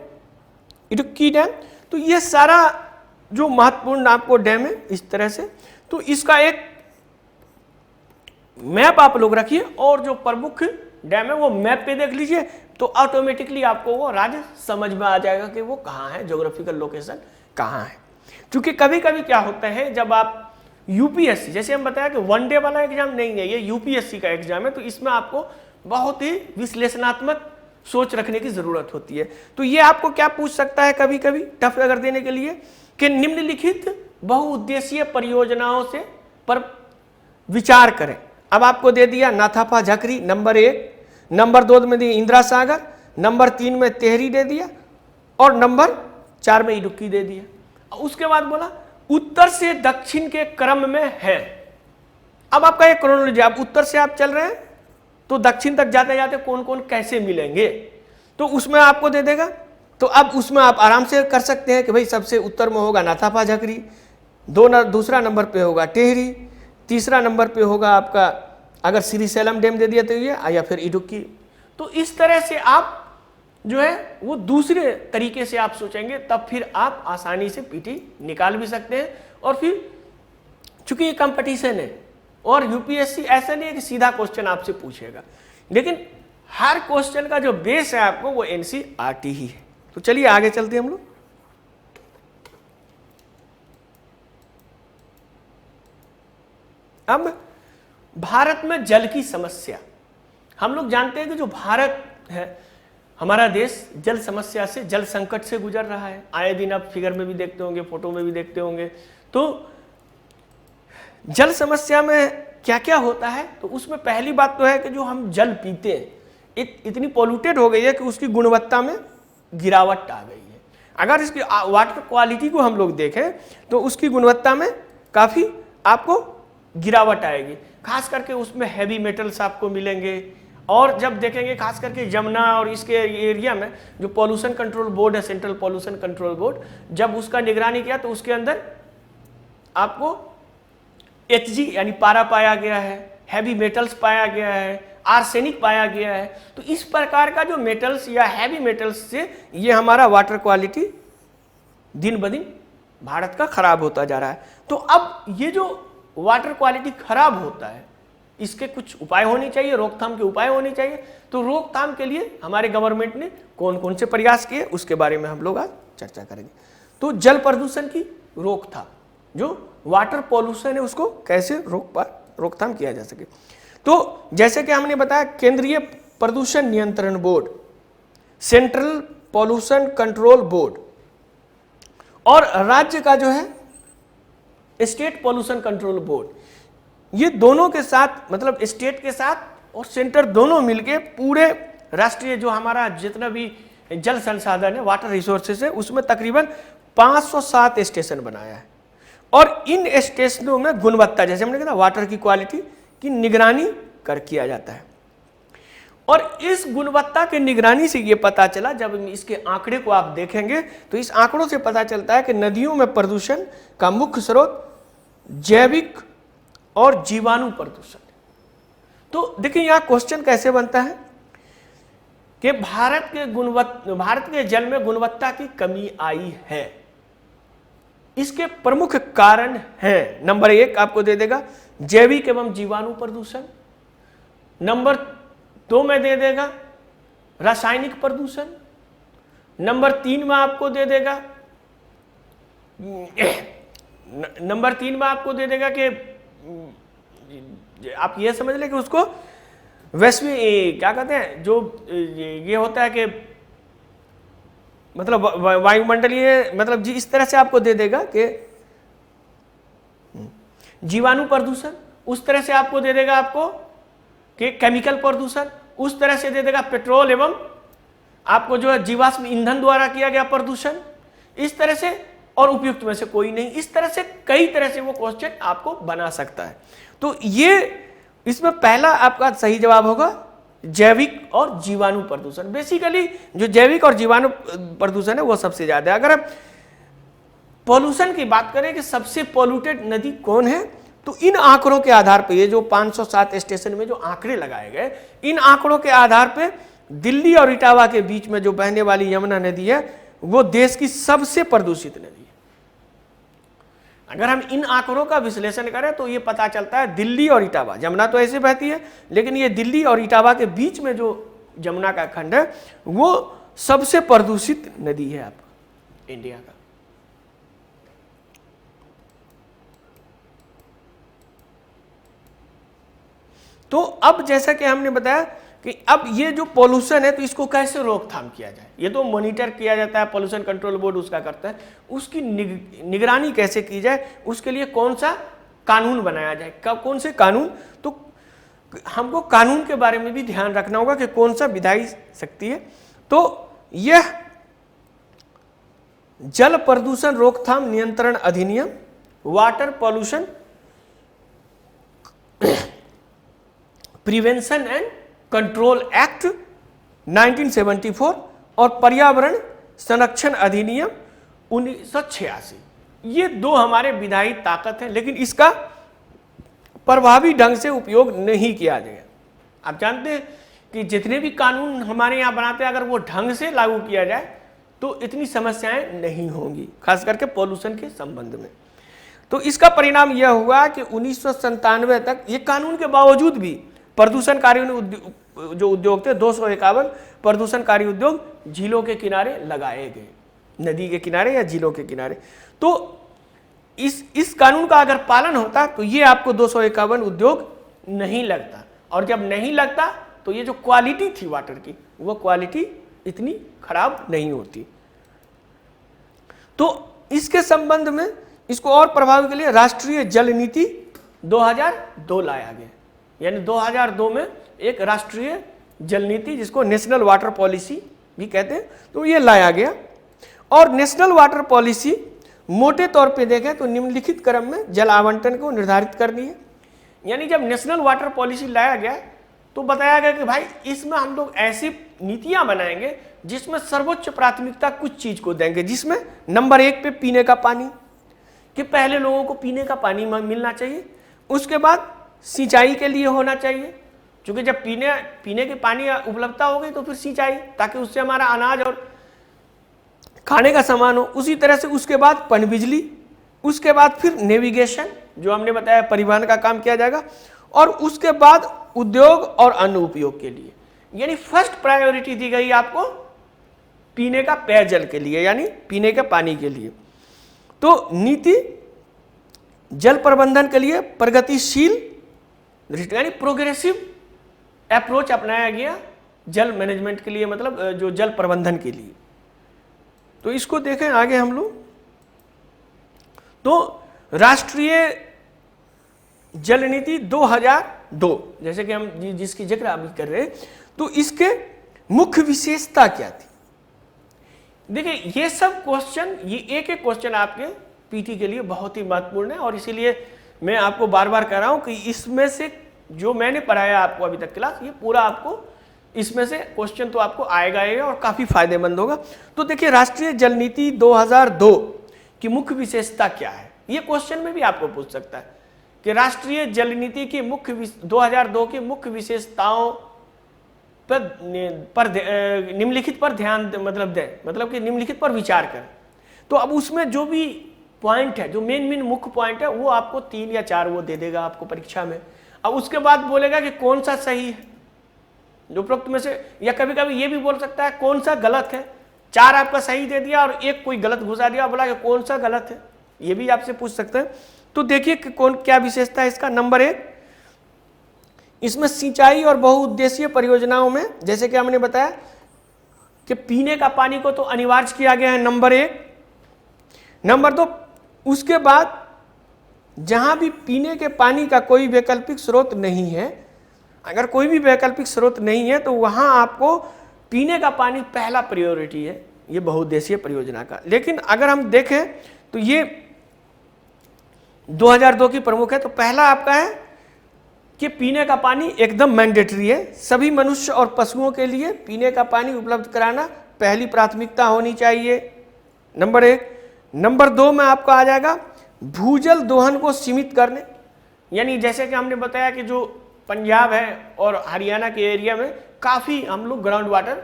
Speaker 1: Idukki dam. तो ये सारा जो महत्वपूर्ण आपको डैम है इस तरह से, तो इसका एक मैप आप लोग रखिए, और जो प्रमुख डैम है वो मैप पे देख लीजिए, तो ऑटोमेटिकली आपको वो राज्य समझ में आ जाएगा कि वो कहाँ है, ज्योग्राफिकल लोकेशन कहाँ है। क्योंकि कभी कभी क्या होता है, जब आप यूपीएससी, जैसे हम बताया कि वनडे वाला एग्जाम नहीं है, ये यूपीएससी का एग्जाम है, तो इसमें आपको बहुत ही विश्लेषणात्मक सोच रखने की जरूरत होती है। तो ये आपको क्या पूछ सकता है कभी कभी टफ अगर देने के लिए, कि निम्नलिखित बहुउद्देशीय परियोजनाओं से पर विचार करें। अब आपको दे दिया नाथापा झकरी नंबर 1, नंबर 2 में दिया इंदिरा सागर, नंबर 3 में तेहरी दे दिया और नंबर 4 में इडुक्की दे दिया। उसके बाद बोला उत्तर से दक्षिण के क्रम में है। अब आपका एक क्रोनोलॉजी, आप उत्तर से आप चल रहे हैं तो दक्षिण तक जाते जाते कौन कौन कैसे मिलेंगे, तो उसमें आपको दे देगा। तो अब उसमें आप आराम से कर सकते हैं कि भाई सबसे उत्तर में होगा नाथापा झकरी, दूसरा नंबर पे होगा टेहरी, तीसरा नंबर पे होगा आपका अगर श्रीशैलम डैम दे दिया तो ये, या फिर इडुक्की। तो इस तरह से आप जो है वो दूसरे तरीके से आप सोचेंगे, तब फिर आप आसानी से पीटी निकाल भी सकते हैं। और फिर चूंकि ये कंपटीशन है और यूपीएससी ऐसा नहीं है कि सीधा क्वेश्चन आपसे पूछेगा, लेकिन हर क्वेश्चन का जो बेस है आपको वो एनसीईआरटी ही है। तो चलिए आगे चलते हैं हम लोग। अब भारत में जल की समस्या, हम लोग जानते हैं कि जो भारत है हमारा देश जल समस्या से, जल संकट से गुजर रहा है। आए दिन आप फिगर में भी देखते होंगे, फोटो में भी देखते होंगे। तो जल समस्या में क्या क्या होता है, तो उसमें पहली बात तो है कि जो हम जल पीते हैं इतनी पोल्यूटेड हो गई है कि उसकी गुणवत्ता में गिरावट आ गई है। अगर इसकी वाटर क्वालिटी को हम लोग देखें तो उसकी गुणवत्ता में काफ़ी आपको गिरावट आएगी, खास करके उसमें हैवी मेटल्स आपको मिलेंगे। और जब देखेंगे खास करके जमुना और इसके एरिया में जो पॉल्यूशन कंट्रोल बोर्ड है, सेंट्रल पॉल्यूशन कंट्रोल बोर्ड, जब उसका निगरानी किया तो उसके अंदर आपको HG यानी पारा पाया गया है, हैवी मेटल्स पाया गया है, आर्सेनिक पाया गया है। तो इस प्रकार का जो मेटल्स या हैवी मेटल्स से ये हमारा वाटर क्वालिटी दिन ब दिन भारत का खराब होता जा रहा है। तो अब ये जो वाटर क्वालिटी खराब होता है इसके कुछ उपाय होने चाहिए, रोकथाम के उपाय होने चाहिए। तो रोकथाम के लिए हमारे गवर्नमेंट ने कौन कौन से प्रयास किए उसके बारे में हम लोग आज चर्चा करेंगे। तो जल प्रदूषण की रोकथाम, जो वाटर पॉल्यूशन है उसको कैसे रोकथाम किया जा सके। तो जैसे कि हमने बताया केंद्रीय प्रदूषण नियंत्रण board, central pollution control board और राज्य का जो है स्टेट पॉल्यूशन कंट्रोल बोर्ड, ये दोनों के साथ, मतलब स्टेट के साथ और सेंटर दोनों मिलके पूरे राष्ट्रीय जो हमारा जितना भी जल संसाधन है, वाटर रिसोर्सेज है, उसमें तकरीबन 507 स्टेशन बनाया है। और इन स्टेशनों में गुणवत्ता, जैसे हमने कहा वाटर की क्वालिटी की निगरानी किया जाता है। और इस गुणवत्ता की निगरानी से ये पता चला, जब इसके आंकड़े को आप देखेंगे तो इस आंकड़ों से पता चलता है कि नदियों में प्रदूषण का मुख्य स्रोत जैविक और जीवाणु प्रदूषण। तो देखिए यहाँ क्वेश्चन कैसे बनता है कि भारत के जल में गुणवत्ता की कमी आई है। इसके प्रमुख कारण हैं, नंबर 1 आपको दे देगा जैविक एवं जीवाणु प्रदूषण, नंबर 2 में दे देगा रासायनिक प्रदूषण, नंबर 3 में आपको दे देगा कि आप ये समझ लें कि उसको वैश्विक क्या कहते हैं, जो ये होता है कि मतलब वायुमंडलीय, मतलब जी इस तरह से आपको दे देगा कि जीवाणु प्रदूषण, उस तरह से आपको दे देगा आपको कि केमिकल प्रदूषण, उस तरह से दे देगा पेट्रोल एवं आपको जो है जीवाश्म ईंधन द्वारा किया गया प्रदूषण, इस तरह से, और उपयुक्त में से कोई नहीं। इस तरह से कई तरह से वो क्वेश्चन आपको बना सकता है। तो ये इसमें पहला आपका सही जवाब होगा जैविक और जीवाणु प्रदूषण। बेसिकली जो जैविक और जीवाणु प्रदूषण है वो सबसे ज्यादा है। अगर हम पॉल्यूशन की बात करें कि सबसे पॉल्यूटेड नदी कौन है, तो इन आंकड़ों के आधार पे, ये जो 507 स्टेशन में जो आंकड़े लगाए गए, इन आंकड़ों के आधार पे दिल्ली और इटावा के बीच में जो बहने वाली यमुना नदी है वो देश की सबसे प्रदूषित नदी है। अगर हम इन आंकड़ों का विश्लेषण करें तो ये पता चलता है दिल्ली और इटावा, जमुना तो ऐसे बहती है, लेकिन ये दिल्ली और इटावा के बीच में जो जमुना का खंड है वो सबसे प्रदूषित नदी है आपका इंडिया का। तो अब जैसा कि हमने बताया कि अब ये जो पॉल्यूशन है तो इसको कैसे रोकथाम किया जाए, ये तो मॉनिटर किया जाता है, पॉल्यूशन कंट्रोल बोर्ड उसका करता है, उसकी निगरानी कैसे की जाए, उसके लिए कौन सा कानून बनाया जाए, कौन से कानून, तो हमको कानून के बारे में भी ध्यान रखना होगा कि कौन सा विधायी शक्ति है। तो यह जल प्रदूषण रोकथाम नियंत्रण अधिनियम, water pollution prevention and control act 1974 और पर्यावरण संरक्षण अधिनियम 1986, ये दो हमारे विधायी ताकत है, लेकिन इसका प्रभावी ढंग से उपयोग नहीं किया गया। आप जानते हैं कि जितने भी कानून हमारे यहाँ बनाते हैं अगर वो ढंग से लागू किया जाए तो इतनी समस्याएं नहीं होंगी, खास करके पॉल्यूशन के संबंध में। तो इसका परिणाम यह हुआ कि 1997 तक ये कानून के बावजूद भी प्रदूषणकारी जो उद्योग थे 251 प्रदूषणकारी उद्योग झीलों के किनारे लगाए गए, नदी के किनारे या झीलों के किनारे। तो इस कानून का अगर पालन होता तो ये आपको 251 उद्योग नहीं लगता, और जब नहीं लगता तो ये जो क्वालिटी थी वाटर की वो क्वालिटी इतनी खराब नहीं होती। तो इसके संबंध में इसको और प्रभावी के लिए राष्ट्रीय जल नीति 2002 लाया गया, यानी 2002 में एक राष्ट्रीय जल नीति जिसको नेशनल वाटर पॉलिसी भी कहते हैं, तो ये लाया गया। और नेशनल वाटर पॉलिसी मोटे तौर पे देखें तो निम्नलिखित क्रम में जल आवंटन को निर्धारित करनी है। यानी जब नेशनल वाटर पॉलिसी लाया गया तो बताया गया कि भाई इसमें हम लोग ऐसी नीतियां बनाएंगे जिसमें सर्वोच्च प्राथमिकता कुछ चीज को देंगे, जिसमें नंबर 1 पे पीने का पानी, कि पहले लोगों को पीने का पानी मिलना चाहिए, उसके बाद सिंचाई के लिए होना चाहिए, क्योंकि जब पीने के पानी उपलब्धता हो गई तो फिर सिंचाई, ताकि उससे हमारा अनाज और खाने का सामान हो। उसी तरह से उसके बाद पनबिजली, उसके बाद फिर नेविगेशन जो हमने बताया परिवहन का काम किया जाएगा, और उसके बाद उद्योग और अन्न उपयोग के लिए। यानी फर्स्ट प्रायोरिटी दी गई आपको पीने का पेयजल के लिए, यानी पीने के पानी के लिए। तो नीति जल प्रबंधन के लिए प्रगतिशील यानी प्रोग्रेसिव अप्रोच अपनाया गया जल मैनेजमेंट के लिए, मतलब जो जल प्रबंधन के लिए। तो इसको देखें आगे हम लोग, तो राष्ट्रीय जल नीति 2002 जैसे कि हम जिसकी जिक्र अभी कर रहे हैं, तो इसके मुख्य विशेषता क्या थी। देखिए ये सब क्वेश्चन, ये एक एक क्वेश्चन आपके पीटी के लिए बहुत ही महत्वपूर्ण है, और इसीलिए मैं आपको बार बार कह रहा हूं कि इसमें से जो मैंने पढ़ाया आपको अभी तक क्लास, ये पूरा आपको इसमें से क्वेश्चन तो आपको आएगा और काफी फायदेमंद होगा। तो देखिए राष्ट्रीय जल नीति 2002 की मुख्य विशेषता क्या है, ये क्वेश्चन में भी आपको पूछ सकता है कि राष्ट्रीय जल नीति की 2002 की मुख्य विशेषताओं पर निम्नलिखित पर ध्यान मतलब कि निम्नलिखित पर विचार करें। तो अब उसमें जो भी पॉइंट है, जो मेन मुख्य पॉइंट है, वो आपको 3 या 4 वो दे देगा आपको परीक्षा में। अब उसके बाद बोलेगा कि कौन सा सही है जो उपरोक्त में से, या कभी कभी ये भी बोल सकता है कौन सा गलत है। 4 आपका सही दे दिया और 1 कोई गलत घुसा दिया, बोला कि कौन सा गलत है, ये भी आपसे पूछ सकते हैं। तो देखिए कि कौन क्या विशेषता है इसका। नंबर 1, इसमें सिंचाई और बहुउद्देशीय परियोजनाओं में जैसे कि हमने बताया कि पीने का पानी को तो अनिवार्य किया गया है, नंबर 1। नंबर 2, उसके बाद जहां भी पीने के पानी का कोई वैकल्पिक स्रोत नहीं है, अगर कोई भी वैकल्पिक स्रोत नहीं है तो वहां आपको पीने का पानी पहला प्रायोरिटी है ये बहुउद्देशीय परियोजना का। लेकिन अगर हम देखें तो ये 2002 की प्रमुख है, तो पहला आपका है कि पीने का पानी एकदम मैंडेटरी है, सभी मनुष्य और पशुओं के लिए पीने का पानी उपलब्ध कराना पहली प्राथमिकता होनी चाहिए, नंबर 1। नंबर 2 में आपका आ जाएगा भूजल दोहन को सीमित करने, यानी जैसे कि हमने बताया कि जो पंजाब है और हरियाणा के एरिया में काफ़ी हम लोग ग्राउंड वाटर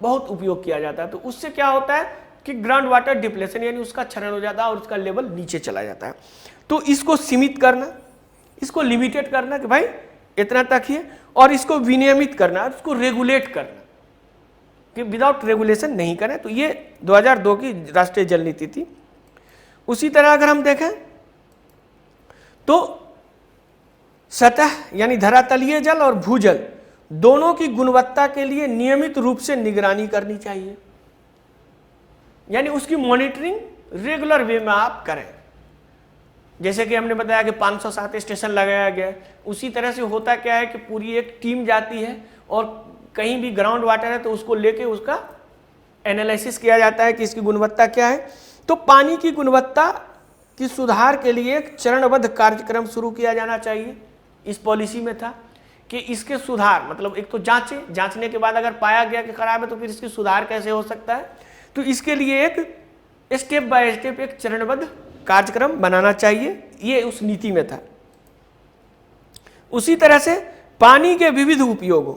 Speaker 1: बहुत उपयोग किया जाता है, तो उससे क्या होता है कि ग्राउंड वाटर डिप्लेशन, यानी उसका क्षरण हो जाता है और उसका लेवल नीचे चला जाता है। तो इसको सीमित करना, इसको लिमिटेड करना कि भाई इतना तक ही है, और इसको विनियमित करना, इसको रेगुलेट करना कि विदाउट रेगुलेशन नहीं करें। तो ये 2002 की राष्ट्रीय जल नीति थी। उसी तरह अगर हम देखें तो सतह यानी धरातलीय जल और भूजल दोनों की गुणवत्ता के लिए नियमित रूप से निगरानी करनी चाहिए, यानी उसकी मॉनिटरिंग रेगुलर वे में आप करें। जैसे कि हमने बताया कि 507 स्टेशन लगाया गया है, उसी तरह से होता क्या है कि पूरी एक टीम जाती है और कहीं भी ग्राउंड वाटर है तो उसको लेके उसका एनालिसिस किया जाता है कि इसकी गुणवत्ता क्या है। तो पानी की गुणवत्ता की सुधार के लिए एक चरणबद्ध कार्यक्रम शुरू किया जाना चाहिए। इस पॉलिसी में था कि इसके सुधार मतलब एक तो जांचने के बाद अगर पाया गया कि खराब है तो फिर इसकी सुधार कैसे हो सकता है, तो इसके लिए एक स्टेप बाय स्टेप एक चरणबद्ध कार्यक्रम बनाना चाहिए, ये उस नीति में था। उसी तरह से पानी के विविध उपयोगों,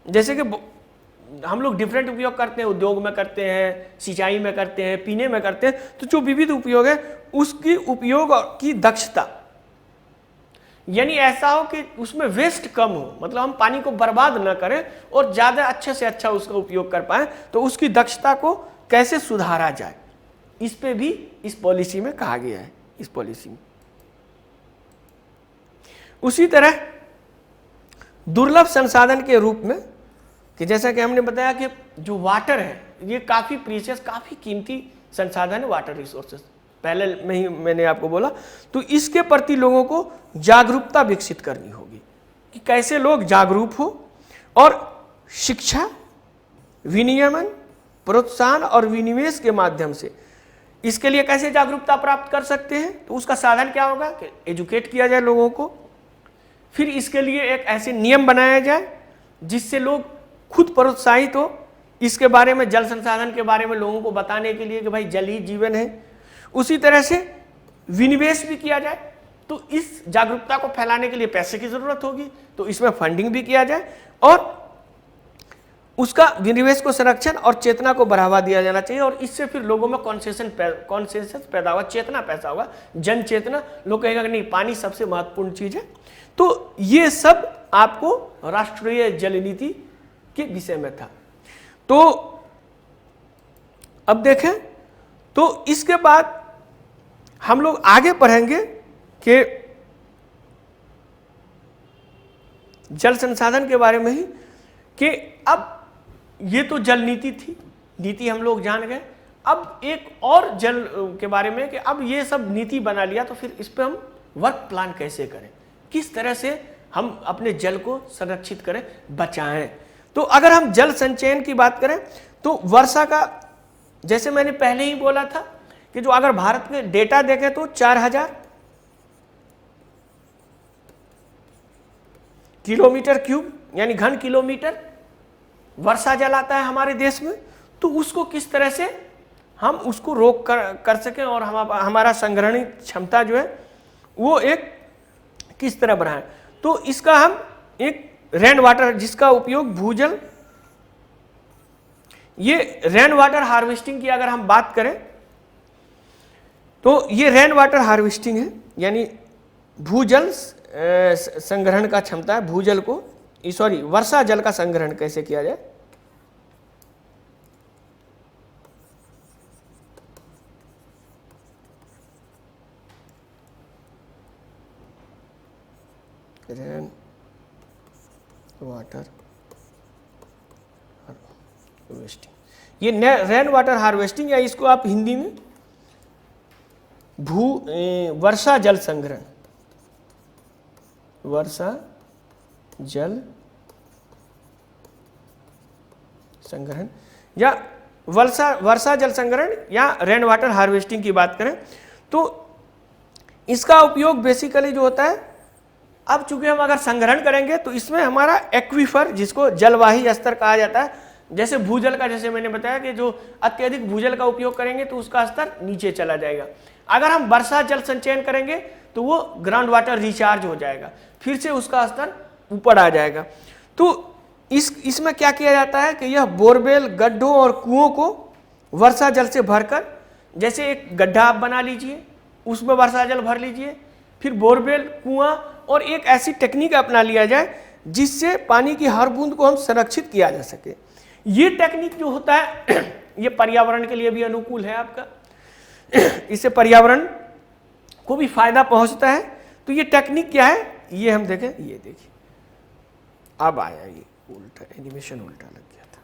Speaker 1: जैसे कि हम लोग डिफरेंट उपयोग करते हैं, उद्योग में करते हैं, सिंचाई में करते हैं, पीने में करते हैं, तो जो विविध उपयोग है उसकी उपयोग की दक्षता, यानी ऐसा हो कि उसमें वेस्ट कम हो, मतलब हम पानी को बर्बाद न करें और ज़्यादा अच्छे से अच्छा उसका उपयोग कर पाएं, तो उसकी दक्षता को कैसे सुधारा जाए, इस पे भी इस पॉलिसी में कहा गया है। इस पॉलिसी में उसी तरह दुर्लभ संसाधन के रूप में कि जैसा कि हमने बताया कि जो वाटर है ये काफ़ी प्रीशियस, काफ़ी कीमती संसाधन है, वाटर रिसोर्सेस पहले में ही मैंने आपको बोला। तो इसके प्रति लोगों को जागरूकता विकसित करनी होगी कि कैसे लोग जागरूक हो और शिक्षा, विनियमन, प्रोत्साहन और विनिवेश के माध्यम से इसके लिए कैसे जागरूकता प्राप्त कर सकते हैं। तो उसका साधन क्या होगा कि एजुकेट किया जाए लोगों को, फिर इसके लिए एक ऐसे नियम बनाया जाए जिससे लोग खुद प्रोत्साहित हो इसके बारे में, जल संसाधन के बारे में लोगों को बताने के लिए कि भाई जल ही जीवन है। उसी तरह से विनिवेश भी किया जाए, तो इस जागरूकता को फैलाने के लिए पैसे की जरूरत होगी, तो इसमें फंडिंग भी किया जाए और उसका विनिवेश को संरक्षण और चेतना को बढ़ावा दिया जाना चाहिए। और इससे फिर लोगों में कॉन्सेंसस पैदा होगा, चेतना पैदा होगा, जन चेतना। लोग कहेगा कि नहीं, पानी सबसे महत्वपूर्ण चीज है। तो ये सब आपको राष्ट्रीय जल नीति के विषय में था। तो अब देखें तो इसके बाद हम लोग आगे पढ़ेंगे कि जल संसाधन के बारे में ही, कि अब ये तो जल नीति थी, नीति हम लोग जान गए। अब एक और जल के बारे में कि अब ये सब नीति बना लिया तो फिर इस पर हम वर्क प्लान कैसे करें, किस तरह से हम अपने जल को संरक्षित करें, बचाएं। तो अगर हम जल संचयन की बात करें तो वर्षा का, जैसे मैंने पहले ही बोला था कि जो अगर भारत के डेटा देखें तो 4000 किलोमीटर क्यूब यानी घन किलोमीटर वर्षा जल आता है हमारे देश में। तो उसको किस तरह से हम उसको रोक कर सकें और हमारा संग्रहणी क्षमता जो है वो एक किस तरह बढ़ाएं। तो इसका हम एक रेन वाटर, जिसका उपयोग भूजल, ये रेन वाटर हार्वेस्टिंग की अगर हम बात करें तो ये रेन वाटर हार्वेस्टिंग है, यानी भूजल संग्रहण का क्षमता है, भूजल को वर्षा जल का संग्रहण कैसे किया जाए। रेन वाटर हार्वेस्टिंग, ये रेन वाटर हार्वेस्टिंग, या इसको आप हिंदी में वर्षा जल संग्रहण, वर्षा जल संग्रहण या वर्षा जल संग्रहण या रेन वाटर हार्वेस्टिंग की बात करें तो इसका उपयोग बेसिकली जो होता है, अब चूंकि हम अगर संग्रहण करेंगे तो इसमें हमारा एक्वीफर, जिसको जलवाही स्तर कहा जाता है, जैसे भूजल का, जैसे मैंने बताया कि जो अत्यधिक भूजल का उपयोग करेंगे तो उसका स्तर नीचे चला जाएगा। अगर हम वर्षा जल संचयन करेंगे तो वो ग्राउंड वाटर रिचार्ज हो जाएगा, फिर से उसका स्तर ऊपर आ जाएगा। तो इसमें क्या किया जाता है कि यह बोरवेल, गड्ढों और कुओं को वर्षा जल से भरकर, जैसे एक गड्ढा आप बना लीजिए, उसमें वर्षा जल भर लीजिए, फिर बोरवेल, कुआं, और एक ऐसी टेक्निक अपना लिया जाए जिससे पानी की हर बूंद को हम संरक्षित किया जा सके। ये टेक्निक जो होता है ये पर्यावरण के लिए भी अनुकूल है आपका, इससे पर्यावरण को भी फायदा पहुंचता है। तो ये टेक्निक क्या है, ये हम देखें, ये देखिए अब आया, ये उल्टा एनिमेशन उल्टा लग गया था।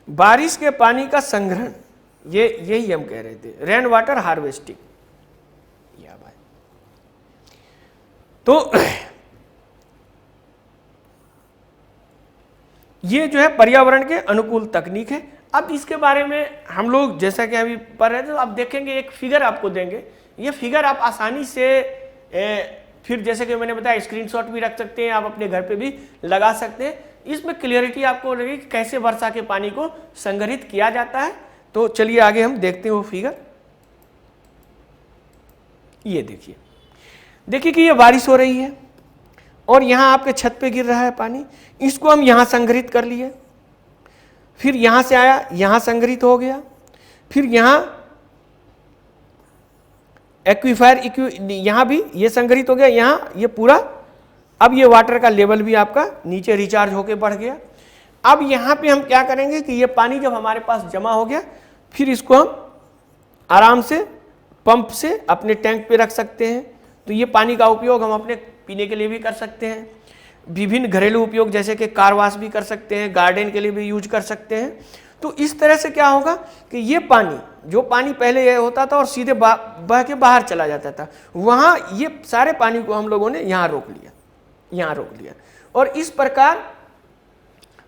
Speaker 1: बारिश के पानी का संग्रहण, ये यही हम कह रहे थे, रेन वाटर हार्वेस्टिंग। या भाई तो ये जो है पर्यावरण के अनुकूल तकनीक है। अब इसके बारे में हम लोग जैसा कि अभी पढ़ रहे थे, तो आप देखेंगे एक फिगर आपको देंगे। ये फिगर आप आसानी से फिर जैसे कि मैंने बताया स्क्रीनशॉट भी रख सकते हैं, आप अपने घर पे भी लगा सकते हैं। इसमें क्लियरिटी आपको लगेगी कैसे वर्षा के पानी को संग्रहित किया जाता है। तो चलिए आगे हम देखते हैं वो फिगर। ये देखिए, देखिए कि ये बारिश हो रही है और यहाँ आपके छत पे गिर रहा है पानी, इसको हम यहाँ संग्रहित कर लिए, फिर यहाँ से आया, यहाँ संग्रहित हो गया, फिर यहाँ एक्वीफायर यहाँ भी ये संग्रहित हो गया, यहाँ ये पूरा, अब ये वाटर का लेवल भी आपका नीचे रिचार्ज होके बढ़ गया। अब यहाँ पे हम क्या करेंगे कि ये पानी जब हमारे पास जमा हो गया, फिर इसको हम आराम से पंप से अपने टैंक पे रख सकते हैं। तो ये पानी का उपयोग हम अपने पीने के लिए भी कर सकते हैं, विभिन्न घरेलू उपयोग जैसे कि कार वॉश भी कर सकते हैं, गार्डन के लिए भी यूज कर सकते हैं। तो इस तरह से क्या होगा कि ये पानी, जो पानी पहले ये होता था और सीधे बह के बाहर चला जाता था, वहाँ ये सारे पानी को हम लोगों ने यहाँ रोक लिया, यहाँ रोक लिया। और इस प्रकार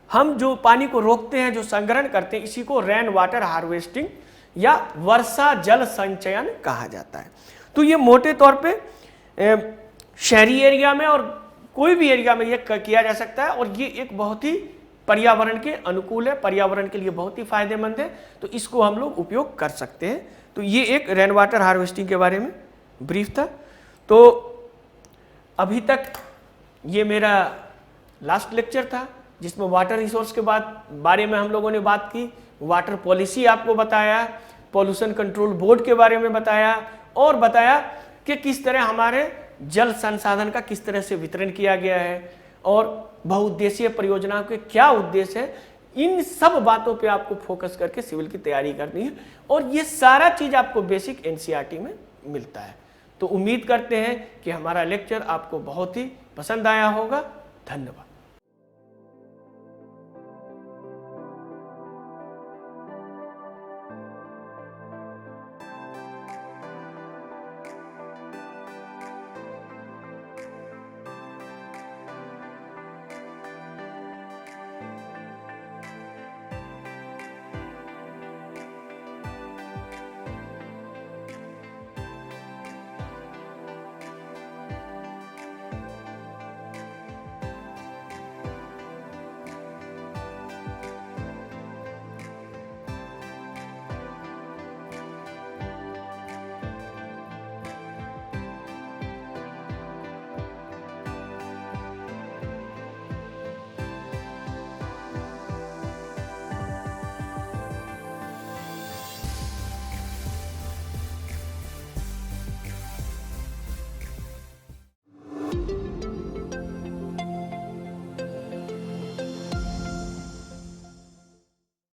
Speaker 1: हम जो पानी को रोकते हैं, जो संग्रहण करते हैं, इसी को रेन वाटर हार्वेस्टिंग या वर्षा जल संचयन कहा जाता है। तो ये मोटे तौर पे शहरी एरिया में और कोई भी एरिया में ये किया जा सकता है, और ये एक बहुत ही पर्यावरण के अनुकूल है, पर्यावरण के लिए बहुत ही फायदेमंद है। तो इसको हम लोग उपयोग कर सकते हैं। तो ये एक रेन वाटर हार्वेस्टिंग के बारे में ब्रीफ था। तो अभी तक ये मेरा लास्ट लेक्चर था जिसमें वाटर रिसोर्स के बारे में हम लोगों ने बात की, वाटर पॉलिसी आपको बताया, पॉल्यूशन कंट्रोल बोर्ड के बारे में बताया, और बताया कि किस तरह हमारे जल संसाधन का किस तरह से वितरण किया गया है और बहुउद्देशीय परियोजनाओं के क्या उद्देश्य है। इन सब बातों पे आपको फोकस करके सिविल की तैयारी करनी है, और ये सारा चीज आपको बेसिक एनसीईआरटी में मिलता है। तो उम्मीद करते हैं कि हमारा लेक्चर आपको बहुत ही पसंद आया होगा। धन्यवाद।